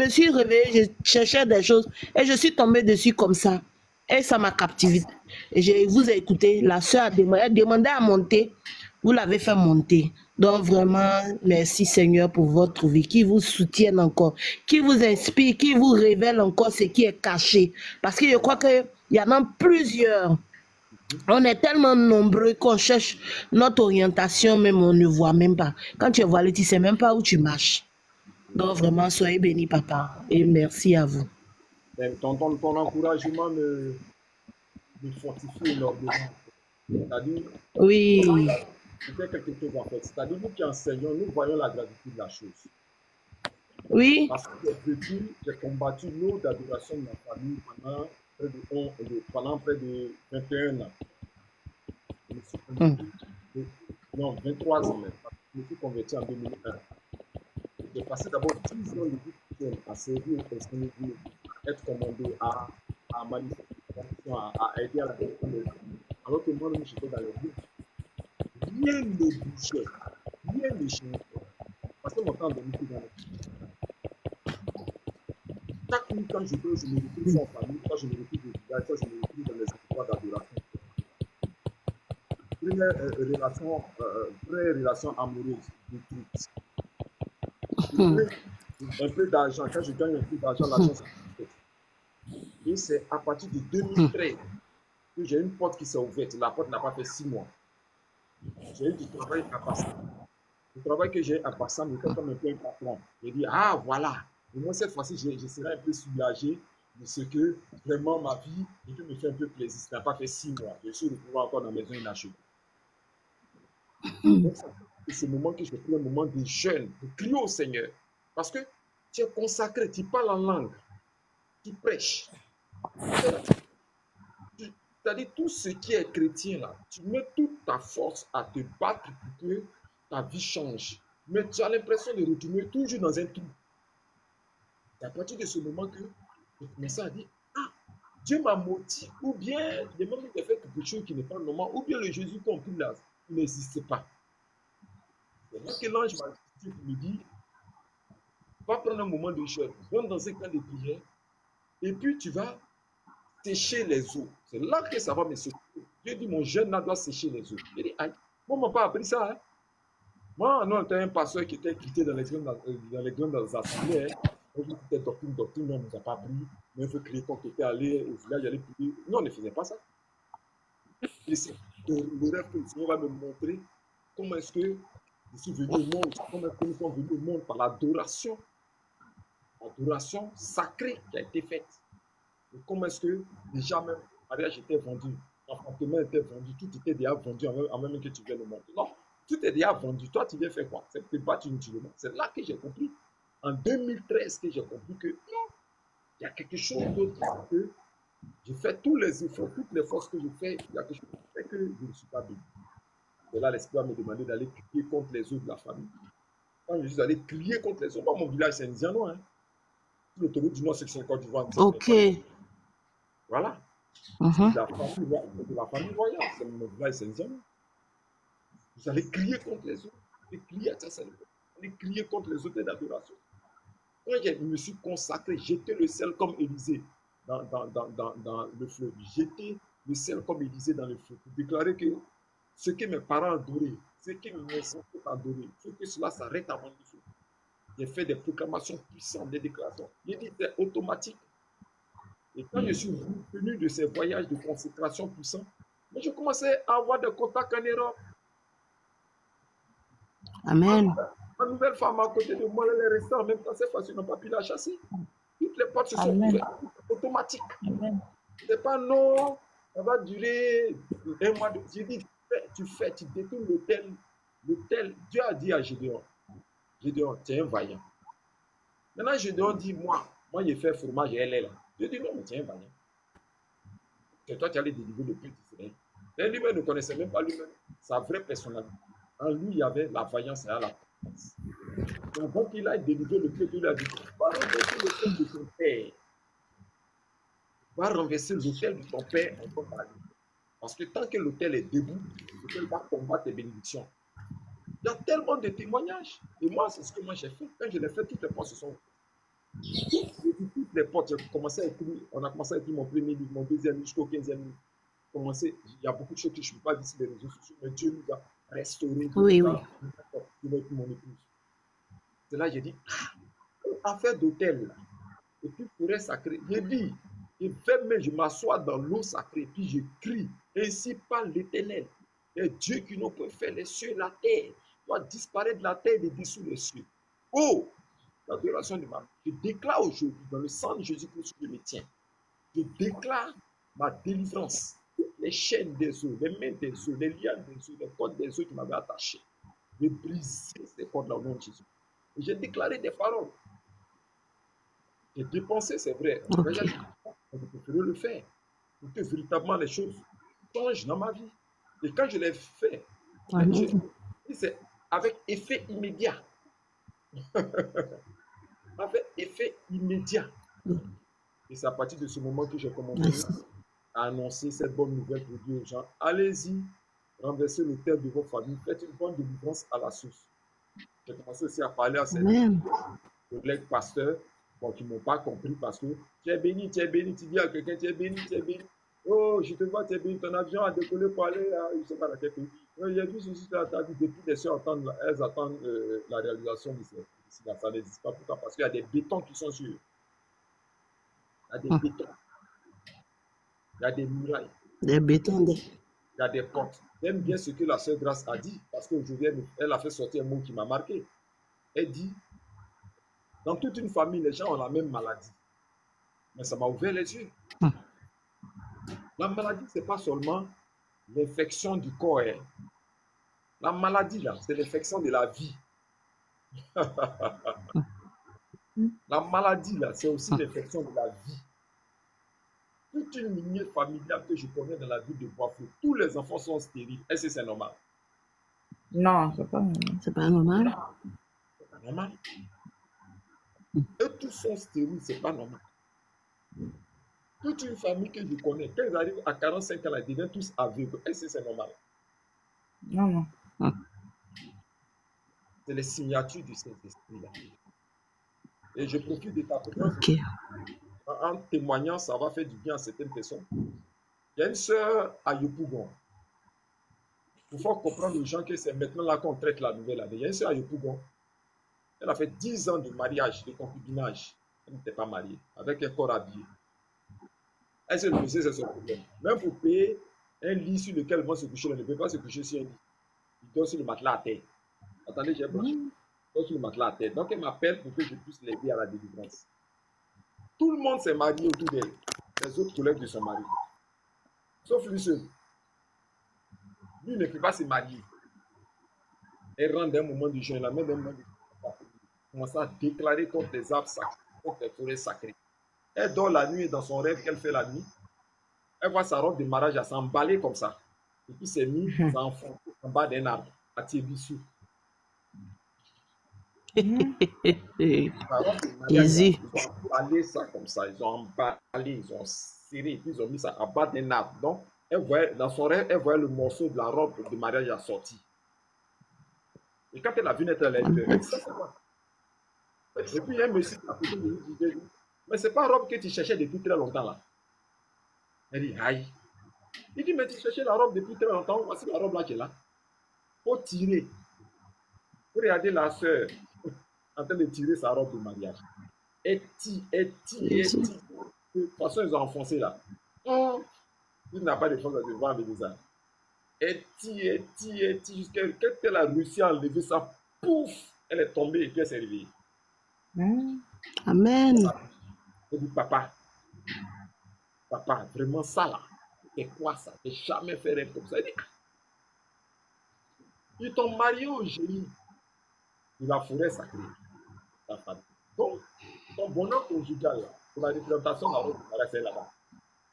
S3: suis réveillée, je cherchais des choses et je suis tombée dessus comme ça. Et ça m'a captivée. Et je vous ai écouté, la soeur a demandé à monter, vous l'avez fait monter. Donc vraiment, merci Seigneur pour votre vie, qui vous soutienne encore, qui vous inspire, qui vous révèle encore ce qui est caché. Parce que je crois qu'il y en a plusieurs. On est tellement nombreux qu'on cherche notre orientation, même on ne voit même pas. Quand tu es voilé, tu ne sais même pas où tu marches. Donc vraiment, soyez bénis, papa. Et merci à vous.
S1: Ton encouragement me fortifie énormément. C'est-à-dire,
S3: oui.
S1: c'était quelque chose en fait. C'est-à-dire, nous qui enseignons, nous voyons la gravité de la chose.
S3: Oui.
S1: Parce que depuis, j'ai combattu l'eau d'adoration de ma famille pendant près de 21 ans. Je me suis converti, non, 23 ans même. Je me suis converti en 2001. J'ai passé d'abord 10 ans de vie à servir au Seigneur, être commandé, à manifester, à aider à la direction des familles. Alors que moi, j'étais dans les villes. Rien ne bougeait, rien ne changeait. Parce que mon temps de vie dans les chaque nuit, quand je dors, je me retrouve en famille, quand je me retrouve au village, quand je me retrouve dans les endroits d'adoration. Vraie relation amoureuse, détruite. Un peu d'argent, quand je gagne un peu d'argent, l'argent c'est et c'est à partir de 2013 que j'ai une porte qui s'est ouverte. La porte n'a pas fait 6 mois. J'ai eu du travail à passer. Le travail que j'ai à passer me fait comme un peu un patron. J'ai dit, ah voilà, et moi cette fois-ci, je serai un peu soulagé de ce que vraiment ma vie et que me fait un peu plaisir. Ça n'a pas fait 6 mois. Je suis retrouvé encore dans la maison inachevée. Donc, c'est ce moment que j'ai pris un moment de jeûne, de crier au Seigneur. Parce que tu es consacré, tu parles en langue, tu prêches. C'est-à-dire tout ce qui est chrétien là, tu mets toute ta force à te battre pour que ta vie change. Mais tu as l'impression de retourner toujours dans un trou. C'est à partir de ce moment que je commençais à dire, ah, Dieu m'a motivé, ou bien les moments où j'ai fait quelque chose qui n'est pas normal, ou bien le Jésus qu'on prie là, il n'existe pas. C'est là que l'ange me dit, va prendre un moment de jeûne, rentre dans un camp de prière, et puis tu vas sécher les eaux. C'est là que ça va me secouer. Dieu dit, mon jeûne là doit sécher les eaux. Je dis, aïe, moi, on ne m'a pas appris ça. Hein? Moi, non, j'étais un pasteur qui était quitté dans les grandes assemblées. On dit que c'était doctrine, mais on ne nous a pas appris. Mais il faut crier qu'on était allé au village, aller prier. Non, on ne faisait pas ça. Et c'est le rêve que le Seigneur va me montrer comment est-ce que je suis venu au monde, comment est-ce que nous sommes venus au monde par l'adoration sacrée qui a été faite. Et comment est-ce que déjà même, le mariage était vendu, l'appartement était vendu, tout était déjà vendu en même que tu viens de monter. Non, tout est déjà vendu. Toi, tu viens faire quoi? C'est peut-être pas inutilement. C'est là que j'ai compris, en 2013, que j'ai compris que non, il y a quelque chose d'autre que je fais tous les efforts, toutes les forces que je fais, il y a quelque chose qui fait que je ne suis pas béni. Et là, l'esprit m'a demandé d'aller crier contre les autres de la famille. Quand je suis allé crier contre les autres, moi, mon village, c'est Nziano, hein. L'autoroute du Nord, c'est Côte d'Ivoire.
S3: Ok.
S1: Voilà.
S3: Mhm.
S1: C'est de la famille royale. C'est mon village, c'est Nziano. Vous allez crier contre les autres. Vous allez crier à Tchassal. Vous allez crier contre les autres d'adoration. Quand je me suis consacré, j'étais le sel comme Élisée dans le fleuve. J'étais le sel comme Élisée dans le fleuve. Pour déclarer que ce que mes parents adoraient, ce que mes ancêtres adoraient, il faut que cela s'arrête avant le feu. J'ai fait des proclamations puissantes, des déclarations. J'ai dit c'est automatique. Et quand je suis revenu de ces voyages de consécration puissants, je commençais à avoir des contacts en Europe.
S3: Amen.
S1: Ma nouvelle femme à côté de moi, elle est restée en même temps, c'est facile, on n'a pas pu la chasser. Toutes les portes se sont ouvertes, automatique. C'est pas non, ça va durer un mois. J'ai dit, tu détournes l'autel. Dieu a dit à Gédéon, Gédéon, tu es un vaillant. Maintenant, Gédéon dit, moi, j'ai fait fromage et elle est là. Je dis, non, mais tu es un vaillant. C'est toi qui allais délivrer le peuple d'Israël. Mais lui-même ne connaissait même pas lui-même sa vraie personnalité. En lui, il y avait la vaillance et la confiance. Donc, quand il a délivré le peuple, il a dit, va renverser l'autel de ton père. Va renverser l'autel de ton père en ton mari. Parce que tant que l'autel est debout, l'autel va combattre tes bénédictions. Il y a tellement de témoignages. Et moi, c'est ce que moi j'ai fait. Quand je l'ai fait, toutes les portes se sont toutes les portes, j'ai commencé à écrire, on a commencé à écrire mon premier livre, mon deuxième livre, jusqu'au 15e livre. Il y a beaucoup de choses que je ne peux pas dire sur les réseaux sociaux, mais Dieu nous a restauré.
S3: Oui.
S1: Mon épouse. C'est là que j'ai dit, affaire d'hôtel, et puis forêt sacrée. J'ai dit, je m'assois dans l'eau sacrée, puis je crie, ainsi parle l'Éternel. Et Dieu qui nous peut faire les cieux et la terre, doit disparaître de la terre et dessous les cieux. Oh, l'adoration de ma vie. Je déclare aujourd'hui, dans le sang de Jésus-Christ, je me tiens. Je déclare ma délivrance. Toutes les chaînes des eaux, les mains des eaux, les liens des eaux, les cordes des eaux qui m'avaient attaché. Je brise ces cordes-là au nom de Jésus. Et j'ai déclaré des paroles. J'ai dépensé, c'est vrai.
S3: Okay.
S1: Je préférais le faire. Pour que véritablement les choses changent dans ma vie. Et quand je l'ai fait, c'est avec effet immédiat. Avec effet immédiat. Et c'est à partir de ce moment que j'ai commencé à annoncer cette bonne nouvelle pour dire aux gens, allez-y, renversez l'autel de vos familles, faites une bonne délivrance à la source. J'ai commencé aussi à parler à ces collègues pasteurs qui ne m'ont pas compris parce que tu es béni, tu dis à quelqu'un, tu es béni. Oh, je te vois, tu es béni, ton avion a décollé pour aller à, je ne sais pas dans quel pays. J'ai vu ceci, depuis les soeurs elles attendent la réalisation de ces. Ça n'existe pas. Pourquoi? Parce qu'il y a des bétons qui sont sûrs. Il y a des bétons. Il y a des murailles.
S3: Des bétons.
S1: Il y a des portes. J'aime bien ce que la sœur Grâce a dit, parce qu'aujourd'hui, elle a fait sortir un mot qui m'a marqué. Elle dit, dans toute une famille, les gens ont la même maladie. Mais ça m'a ouvert les yeux. La maladie, ce n'est pas seulement l'infection du corps. La maladie, là, c'est l'infection de la vie. La maladie, là, c'est aussi l'infection de la vie. Toute une lignée familiale que je connais dans la ville de Boisfeu, tous les enfants sont stériles. Est-ce que c'est normal?
S2: Non, c'est pas normal.
S3: C'est pas normal.
S1: C'est pas normal. Et tous sont stériles, c'est pas normal. Toute une famille que je connais, quand ils arrivent à 45 ans, ils deviennent tous aveugles. Est-ce que c'est normal?
S2: Non.
S1: C'est les signatures du Saint-Esprit. Et je profite de ta présence.
S3: Okay.
S1: En témoignant, ça va faire du bien à certaines personnes. Il y a une sœur à Yopougon. Il faut comprendre aux gens que c'est maintenant là qu'on traite la nouvelle année. Il y a une sœur à Yopougon. Elle a fait 10 ans de mariage, de concubinage. Elle n'était pas mariée, avec un corps habillé. Elle s'est couchée, c'est son problème. Même pour payer un lit sur lequel elle va se coucher, elle ne peut pas se coucher sur un lit. Il dort sur le matelas à terre. Attendez, j'ai blanchi. Il dort sur le matelas à terre. Donc elle m'appelle pour que je puisse l'aider à la délivrance. Tout le monde s'est marié autour d'elle. les autres collègues de son mari. Sauf lui seul. Lui ne peut pas se marier. Elle rentre d'un moment du jeûne, la main d'un moment du commence à déclarer contre les arbres sacrés, contre les forêts sacrées. Elle dort la nuit dans son rêve qu'elle fait la nuit. Elle voit sa robe de mariage à s'emballer comme ça. Et puis c'est mis en bas d'un arbre, à Tébissou. Sa robe de mariage, ils ont emballé ça comme ça. Ils ont emballé, ils ont serré, puis ils ont mis ça en bas d'un arbre. Donc, elle voyait, dans son rêve, elle voyait le morceau de la robe de mariage à sortir. Et quand elle a vu naître, elle a dit, ça c'est quoi? Et puis, elle me dit, mais c'est pas la robe que tu cherchais depuis très longtemps là. Elle dit, aïe. Il dit, mais tu cherchais la robe depuis très longtemps, voici la robe là qui est là. Faut tirer. Vous regardez la soeur en train de tirer sa robe de mariage. Elle tire. De toute façon, ils ont enfoncé là. Oh, il n'a pas de force de voir avec ça. Elle tire, jusqu'à quand elle a réussi à enlever ça, pouf, elle est tombée et puis elle s'est réveillée.
S3: Amen.
S1: Elle dit, papa, vraiment ça là, c'est quoi ça? J'ai jamais fait rêve comme ça. Elle dit, ils t'ont marié au génie de la forêt sacrée, ta femme. Donc, ton bonheur conjugal là, pour la représentation de la robe de mariage, c'est là-bas.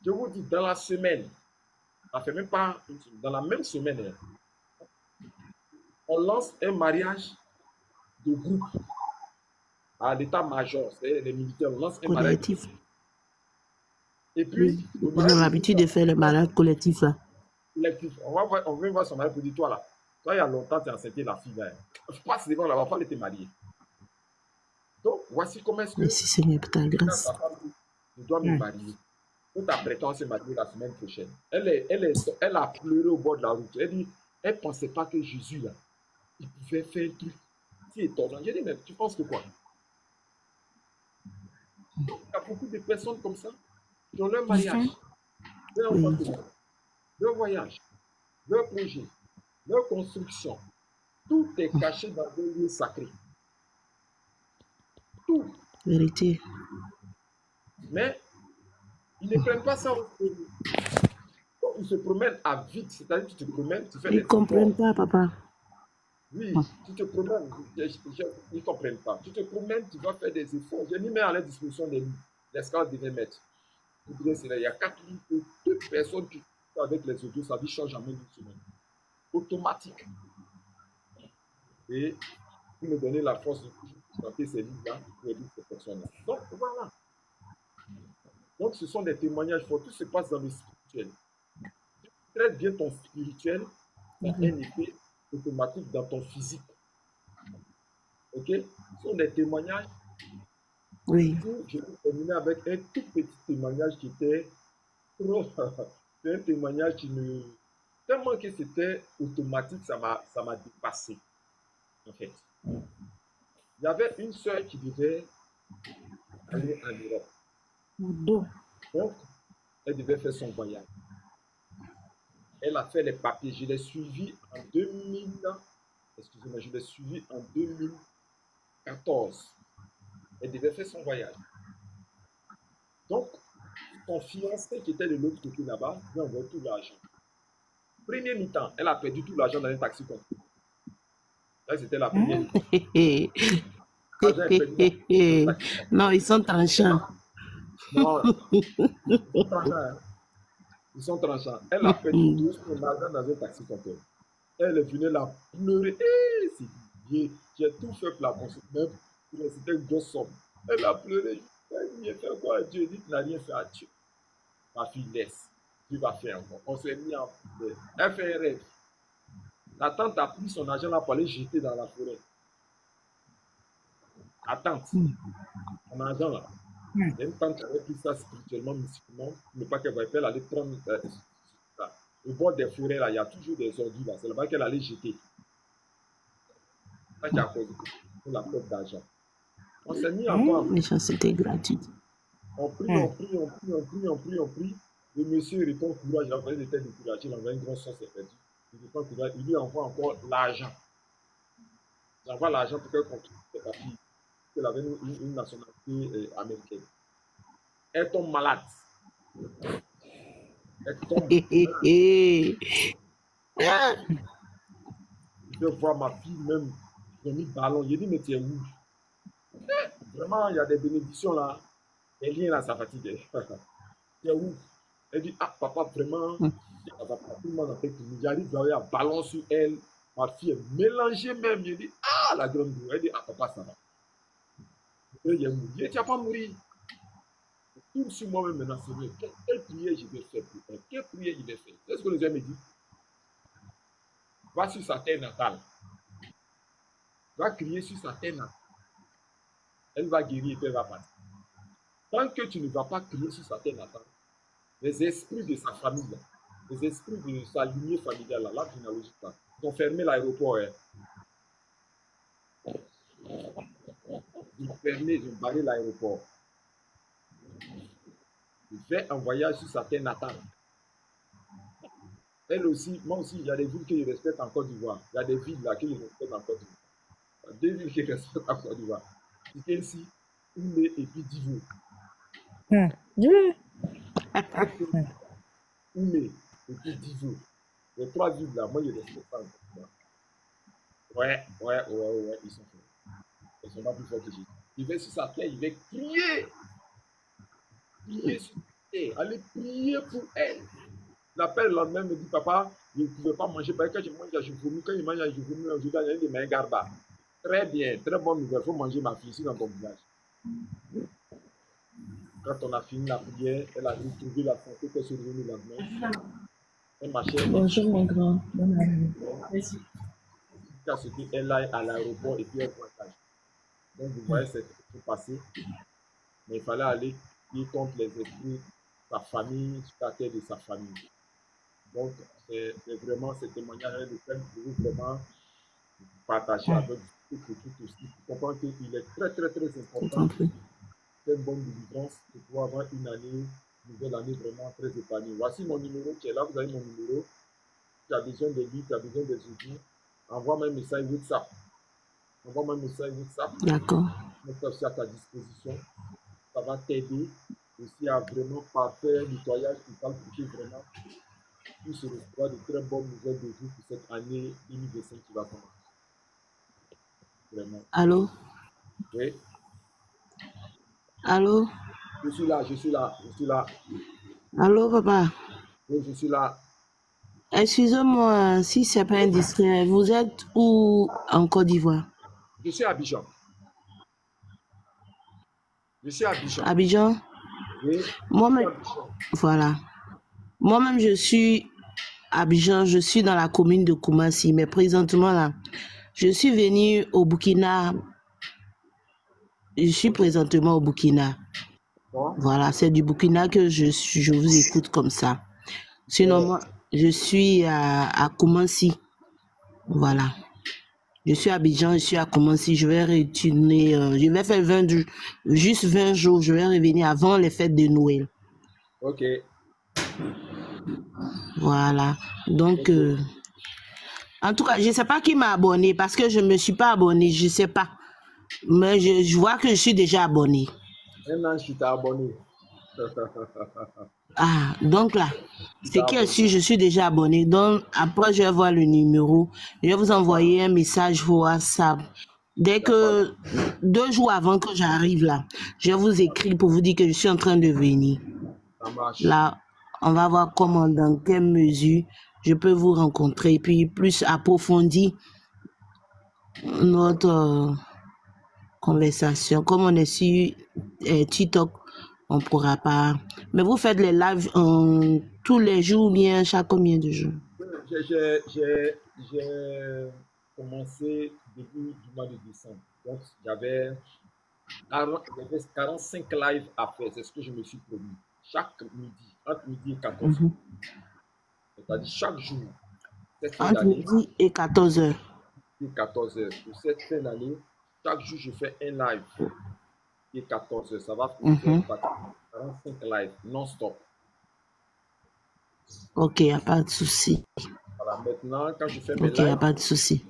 S1: Je vous dis, dans la semaine, ça fait même pas une semaine, dans la même semaine, on lance un mariage de groupe à l'état-major, c'est-à-dire les militaires, on lance un mariage
S3: Collectif.
S1: et puis,
S3: Ils ont l'habitude de faire le mariage collectif là.
S1: Collectif. On vient voir son mariage pour dire, toi là, toi il y a longtemps, tu as enceinté la fille là. Je passe devant là, va était mariée. Donc, voici comment est-ce que
S3: Merci Seigneur pour ta grâce.
S1: je dois me marier. Tout apprêtant à se marier la semaine prochaine. Elle a pleuré au bord de la route. Elle dit, elle ne pensait pas que Jésus là, il pouvait faire un truc si étonnant. J'ai dit, mais tu penses que quoi? Donc, il y a beaucoup de personnes comme ça qui ont leur mariage, leur appartement, leur voyage, leur projet, leur construction. Tout est caché dans un lieu sacré. Tout.
S3: Vérité.
S1: Mais ils ne prennent pas ça au sérieux. Donc, ils se promènent à vite, c'est-à-dire que tu te promènes, tu fais des
S3: Ils ne comprennent pas, papa.
S1: Oui, tu te promènes, ils ne comprennent pas. Tu te promènes, tu vas faire des efforts. J'ai mis à la disposition des livres. L'escale devait mettre. Il y a 4 livres que toute personne qui fait avec les audios, sa vie change en moins d'une semaine. Automatique. Et vous me donnez la force de présenter ces livres-là pour aider ces personnes-là. Donc, voilà. Donc, ce sont des témoignages forts. Tout se passe dans le spirituel. Tu traites bien ton spirituel, ça a un effet automatique dans ton physique. Ok? Ce sont des témoignages.
S3: Oui.
S1: Je vais terminer avec un tout petit témoignage qui était trop. C'est un témoignage qui ne. Tellement que c'était automatique, ça m'a dépassé. En fait. Il y avait une sœur qui devait aller en Europe. Donc, elle devait faire son voyage. Elle a fait les papiers. Je l'ai suivi en 2000. Excusez-moi, je l'ai suivi en 2014. Elle devait faire son voyage. Donc, son fiancé qui était de l'autre côté là-bas, lui envoie tout l'argent. Premier mi-temps, elle a perdu tout l'argent dans un taxi compris. Là, c'était la première mi-temps.
S3: Non, ils sont tranchants.
S1: Non, ils sont tranchants. Elle a perdu tout son argent dans un taxi compris. Elle est venue là pleurer. C'est bien. J'ai tout fait pour la construire. C'était une grosse somme. Elle a pleuré. Elle a fait quoi? Dieu dit qu'il n'a rien fait à Dieu. Ma fille, laisse. Dieu va faire encore. On s'est mis en prière. Elle fait un rêve. La tante a pris son argent là pour aller jeter dans la forêt. La tante, son argent là. Il y a une tante qui avait pris ça spirituellement, mystiquement. Ne pas qu'elle voyait, elle allait prendre ça. Au bord des forêts là, il y a toujours des ordures là. C'est là-bas qu'elle allait jeter. Ça qui a causé pour la perte d'argent. On s'est mis encore.
S3: Mais ça, c'était gratuit.
S1: On prie. Le monsieur répond courage. Il a fallu d'être découragé. Il envoie une grosse source, c'est perdu. Il répond courage. Il lui envoie encore l'argent. Il envoie l'argent pour qu'elle continue ses papiers. Elle avait une nationalité américaine. Elle tombe malade. Elle tombe.
S3: Ah,
S1: Je vois ma fille même, j'ai mis ballon. J'ai dit, mais tu es où? Vraiment, il y a des bénédictions là. Les liens là, ça fatigue. Tu es où? Elle dit, ah, papa, vraiment, ça va pas tout le monde avec nous. J'arrive à un ballon sur elle. Ma fille est mélangée même. Je dis, ah, la grande boue. Elle dit, ah, papa, ça va. Elle est mouru. Tu n'as pas mouru. Tout sur moi-même maintenant, Seigneur. Quelle prière je vais faire pour elle? Quelle prière je vais faire? C'est ce que les gens me disent. Va sur sa terre natale. Va crier sur sa terre natale. Elle va guérir et puis elle va partir. Tant que tu ne vas pas crier sur sa terre natale, les esprits de sa famille, là, les esprits de sa lignée familiale, là, l'arbre généalogique, là, ils ont fermé l'aéroport. Hein. Ils ont fermé, ils ont barré l'aéroport. Il fait un voyage sur sa terre natale. Elle aussi, moi aussi, il y a des villes que je respecte en Côte d'Ivoire. Il y a des villes là que je respecte en Côte d'Ivoire. Il y a deux villes que je respecte en Côte d'Ivoire. C'est ici, Oumé et puis Divo.
S2: Dieu.
S1: Oumé et puis Divo. Les trois villes là, moi je respecte pas en Côte d'Ivoire. Ouais, ils sont forts. Ils sont pas plus forts que Jésus. Il va sur sa terre, il va crier. Prier sur sa terre. Allez prier pour elle. L'appel le lendemain me dit, papa, je ne pouvais pas manger. Parce que quand je mange, je vomis. Quand je mange, je vomis. Je dois aller de garba. Très bien, très bonne nouvelle. Il faut manger ma fille ici dans ton village. Quand on a fini la prière, elle a trouvé la santé qu'elle se revenue le lendemain. Elle marchait.
S2: Bonjour mon grand.
S1: Jusqu'à ce qu'elle aille à l'aéroport et puis elle voyage. Donc vous voyez, c'est tout passé. Mais il fallait aller prier contre les esprits de sa famille, sur la terre de sa famille. Donc, c'est vraiment ce témoignage de thème que vous vraiment partager avec tout aussi. Je comprends qu'il est très, très, très important. C'est une bonne délivrance de pouvoir avoir une année, une nouvelle année vraiment très épanouie. Voici mon numéro qui est là. Vous avez mon numéro. Tu as besoin des livres, tu as besoin des outils. Envoie-moi un message WhatsApp. Envoie-moi un message WhatsApp.
S3: D'accord.
S1: Je aussi à ta disposition. Ça va t'aider aussi à vraiment parfaire le nettoyage qui va toucher vraiment. Pour se recevoir de très bonnes nouvelles de vous pour cette année 2025 qui va commencer. Vraiment.
S3: Allô?
S1: Oui.
S3: Allô?
S1: Je suis là.
S3: Allô, papa?
S1: Oui, je suis là.
S3: Excusez-moi si c'est pas indiscret. Vous êtes où en Côte d'Ivoire?
S1: Je suis à Abidjan.
S3: Abidjan?
S1: Oui.
S3: Moi-même, voilà. Moi-même, je suis à Abidjan, je suis dans la commune de Koumassi, mais présentement là, je suis venue au Burkina. Je suis présentement au Burkina. Bon. Voilà, c'est du Burkina que je vous écoute comme ça. Sinon, moi, je suis à Koumassi. Voilà. Je suis à Abidjan, je suis à Koumassi. Je vais retourner, je vais faire juste 20 jours. Je vais revenir avant les fêtes de Noël.
S1: Ok.
S3: Voilà. Donc, en tout cas, je ne sais pas qui m'a abonné parce que je ne me suis pas abonné. Je ne sais pas. Mais je vois que je suis déjà abonné.
S1: Maintenant, je suis abonné.
S3: Ah, donc là, c'est qui est-ce que je suis déjà abonné. Donc, après, je vais voir le numéro. Je vais vous envoyer un message WhatsApp. Dès que 2 jours avant que j'arrive là, je vais vous écrire pour vous dire que je suis en train de venir.
S1: Ça marche.
S3: Là, on va voir comment, dans quelle mesure je peux vous rencontrer. Puis, plus approfondir notre conversation. Comme on est sur TikTok, on ne pourra pas. Mais vous faites les lives tous les jours ou bien chaque combien de jours?
S1: J'ai commencé début du mois de décembre. Donc, j'avais 45 lives à faire. C'est ce que je me suis promis. Chaque midi, entre midi et 14 h. C'est-à-dire chaque jour.
S3: Entre midi et 14 h.
S1: 14 h. Pour cette fin d'année, chaque jour, je fais un live. Et 14 h. Ça va faire 45 lives non-stop.
S3: Ok, il n'y a pas de souci.
S1: Voilà, maintenant, quand je fais mes lives.
S3: Ok, il n'y a pas de souci.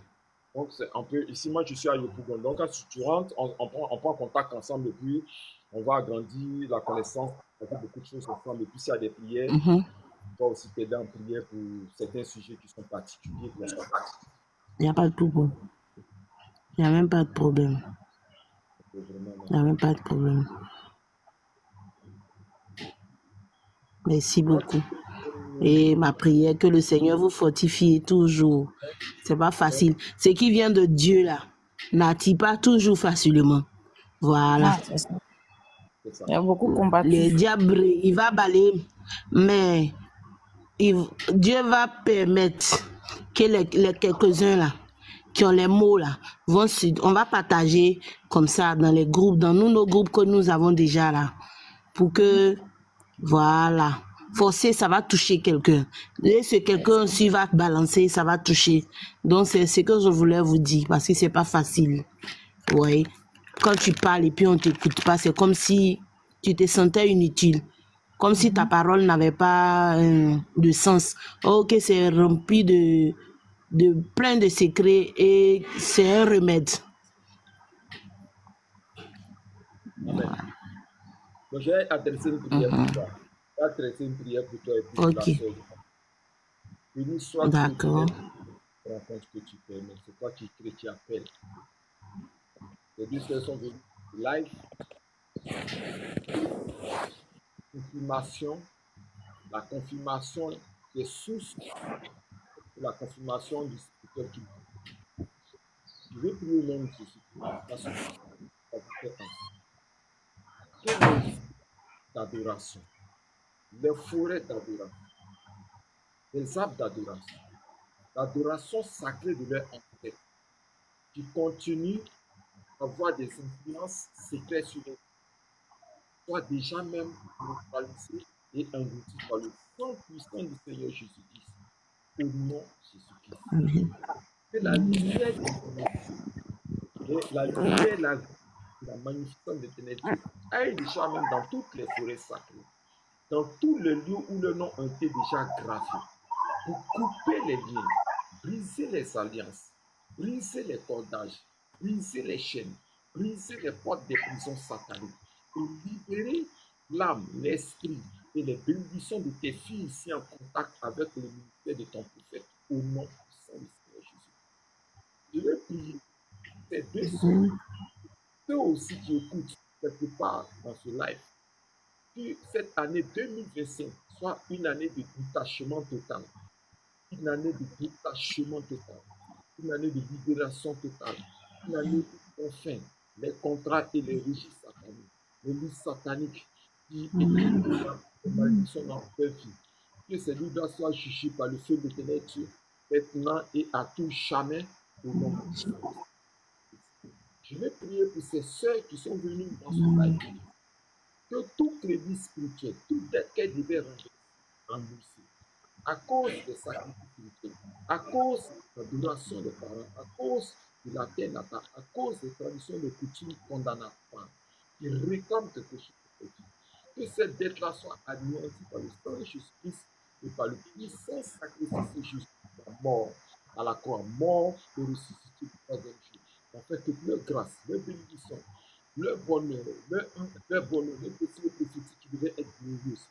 S1: Donc, c'est un peu. Ici, moi, je suis à Yopougon. Donc, quand tu rentres, on prend contact ensemble et puis on va agrandir la connaissance partager beaucoup de choses ensemble. Et puis, s'il y a des prières,
S3: Mhm.
S1: on va aussi t'aider en prière pour certains sujets qui sont particuliers.
S3: Il n'y a pas de problème. Il n'y a même pas de problème. Il n'y a même pas de problème. Merci beaucoup. Et ma prière, que le Seigneur vous fortifie toujours. C'est pas facile. Ce qui vient de Dieu, là, n'attire pas toujours facilement. Voilà.
S2: Ah, c'est ça. Il y a beaucoup combattu.
S3: Le diable, il va balayer, mais Dieu va permettre que les quelques-uns là, qui ont les mots là, on va partager comme ça dans les groupes, dans nos groupes que nous avons déjà là, pour que, voilà, forcer, ça va toucher quelqu'un. Et ce quelqu'un aussi va balancer, ça va toucher. Donc c'est ce que je voulais vous dire, parce que c'est pas facile. Ouais. Quand tu parles et puis on t'écoute pas, c'est comme si tu te sentais inutile. Comme si ta parole n'avait pas de sens. Ok, c'est rempli de plein de secrets et c'est un remède.
S1: Amen. Donc, j'ai adressé une prière pour toi. J'ai adressé une prière pour toi et pour la sœur. Béni soit
S3: D'accord.
S1: la rencontre que tu fais, mais c'est toi qui crée, qui appelle. Les deux sœurs sont venues live. Confirmation, la confirmation des sources, la confirmation du spirituel qui. Je vais prier au nom de Jésus. Parce que quelle d'adoration, les forêts d'adoration, les arbres d'adoration, l'adoration sacrée de leur ancêtre, qui continue à avoir des influences secrètes sur les soit déjà même neutralisé et englouti par le sang puissant du Seigneur Jésus-Christ. Au nom de Jésus-Christ.
S3: Amen.
S1: Que la lumière la magnificence de l'éternel aille déjà même dans toutes les forêts sacrées, dans tous les lieux où le nom a été déjà gravé, pour couper les liens, briser les alliances, briser les cordages, briser les chaînes, briser les portes des prisons sataniques, pour libérer l'âme, l'esprit et les bénédictions de tes filles ici en contact avec le ministère de ton prophète, au nom puissant du Seigneur Jésus. Je vais prier ces deux sœurs, ceux aussi qui écoutent quelque part dans ce live, que cette année 2025 soit une année de détachement total, une année de détachement total, une année de libération totale, une année où enfin les contrats et les registres sataniques, les listes sataniques qui étaient les malédictions dans leur vie, que ces livres soient jugés par le feu de l'éternel Dieu, maintenant et à tout jamais, au nom de Jésus. Je vais prier pour ces sœurs qui sont venues dans ce live, que tout crédit spirituel, toute dette qu'elles devaient rembourser, à cause des sacrifices spirituels, à cause de l'adoration des parents, à cause de la terre natale, à cause des traditions de coutumes condamnatoires, qui réclament quelque chose de vie. Que cette dette-là soit anéantie par le sang de Jésus-Christ et par le puissant sacrifice de Jésus, la mort à la croix, mort et ressuscité le troisième jour. En fait, que leur grâce, leur bénédiction, leur bonheur, les petits prophétiques qui devaient être glorieuses,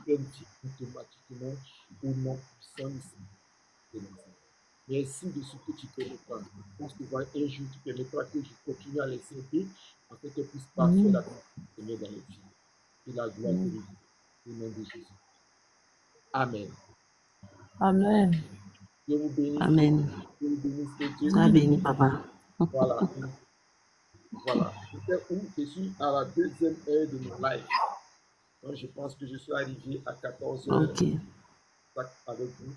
S1: prennent vie automatiquement au nom puissant de l'enfant. Merci de ce que tu permettras. Je pense que un jour tu permettras que je continue à les servir afin qu'elles puissent parfaire la grâce du Seigneur dans les vies. Et la gloire de Dieu au nom de Jésus. Amen.
S2: Amen.
S1: Dieu vous bénisse.
S3: Amen.
S1: Dieu vous bénisse. Dieu
S3: Sois béni, papa.
S1: Voilà. Voilà. Je suis à la deuxième heure de mon live. Donc, je pense que je suis arrivé à 14h.
S3: Ok.
S1: Avec vous.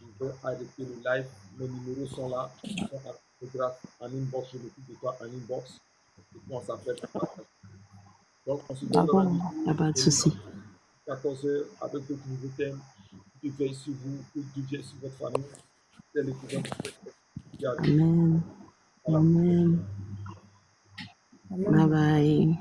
S1: Je vais arrêter le live. Mes numéros sont là. Ils sont en inbox. Je m'occupe de toi en inbox. Et puis on s'appelle. Donc, on se donne rendez-vous.
S3: Il n'y a pas de souci.
S1: 14h avec d'autres nouveaux thèmes. Dieu veille sur vous. Dieu veille sur votre famille. C'est le courant.
S3: Amen. Amen. Bye bye.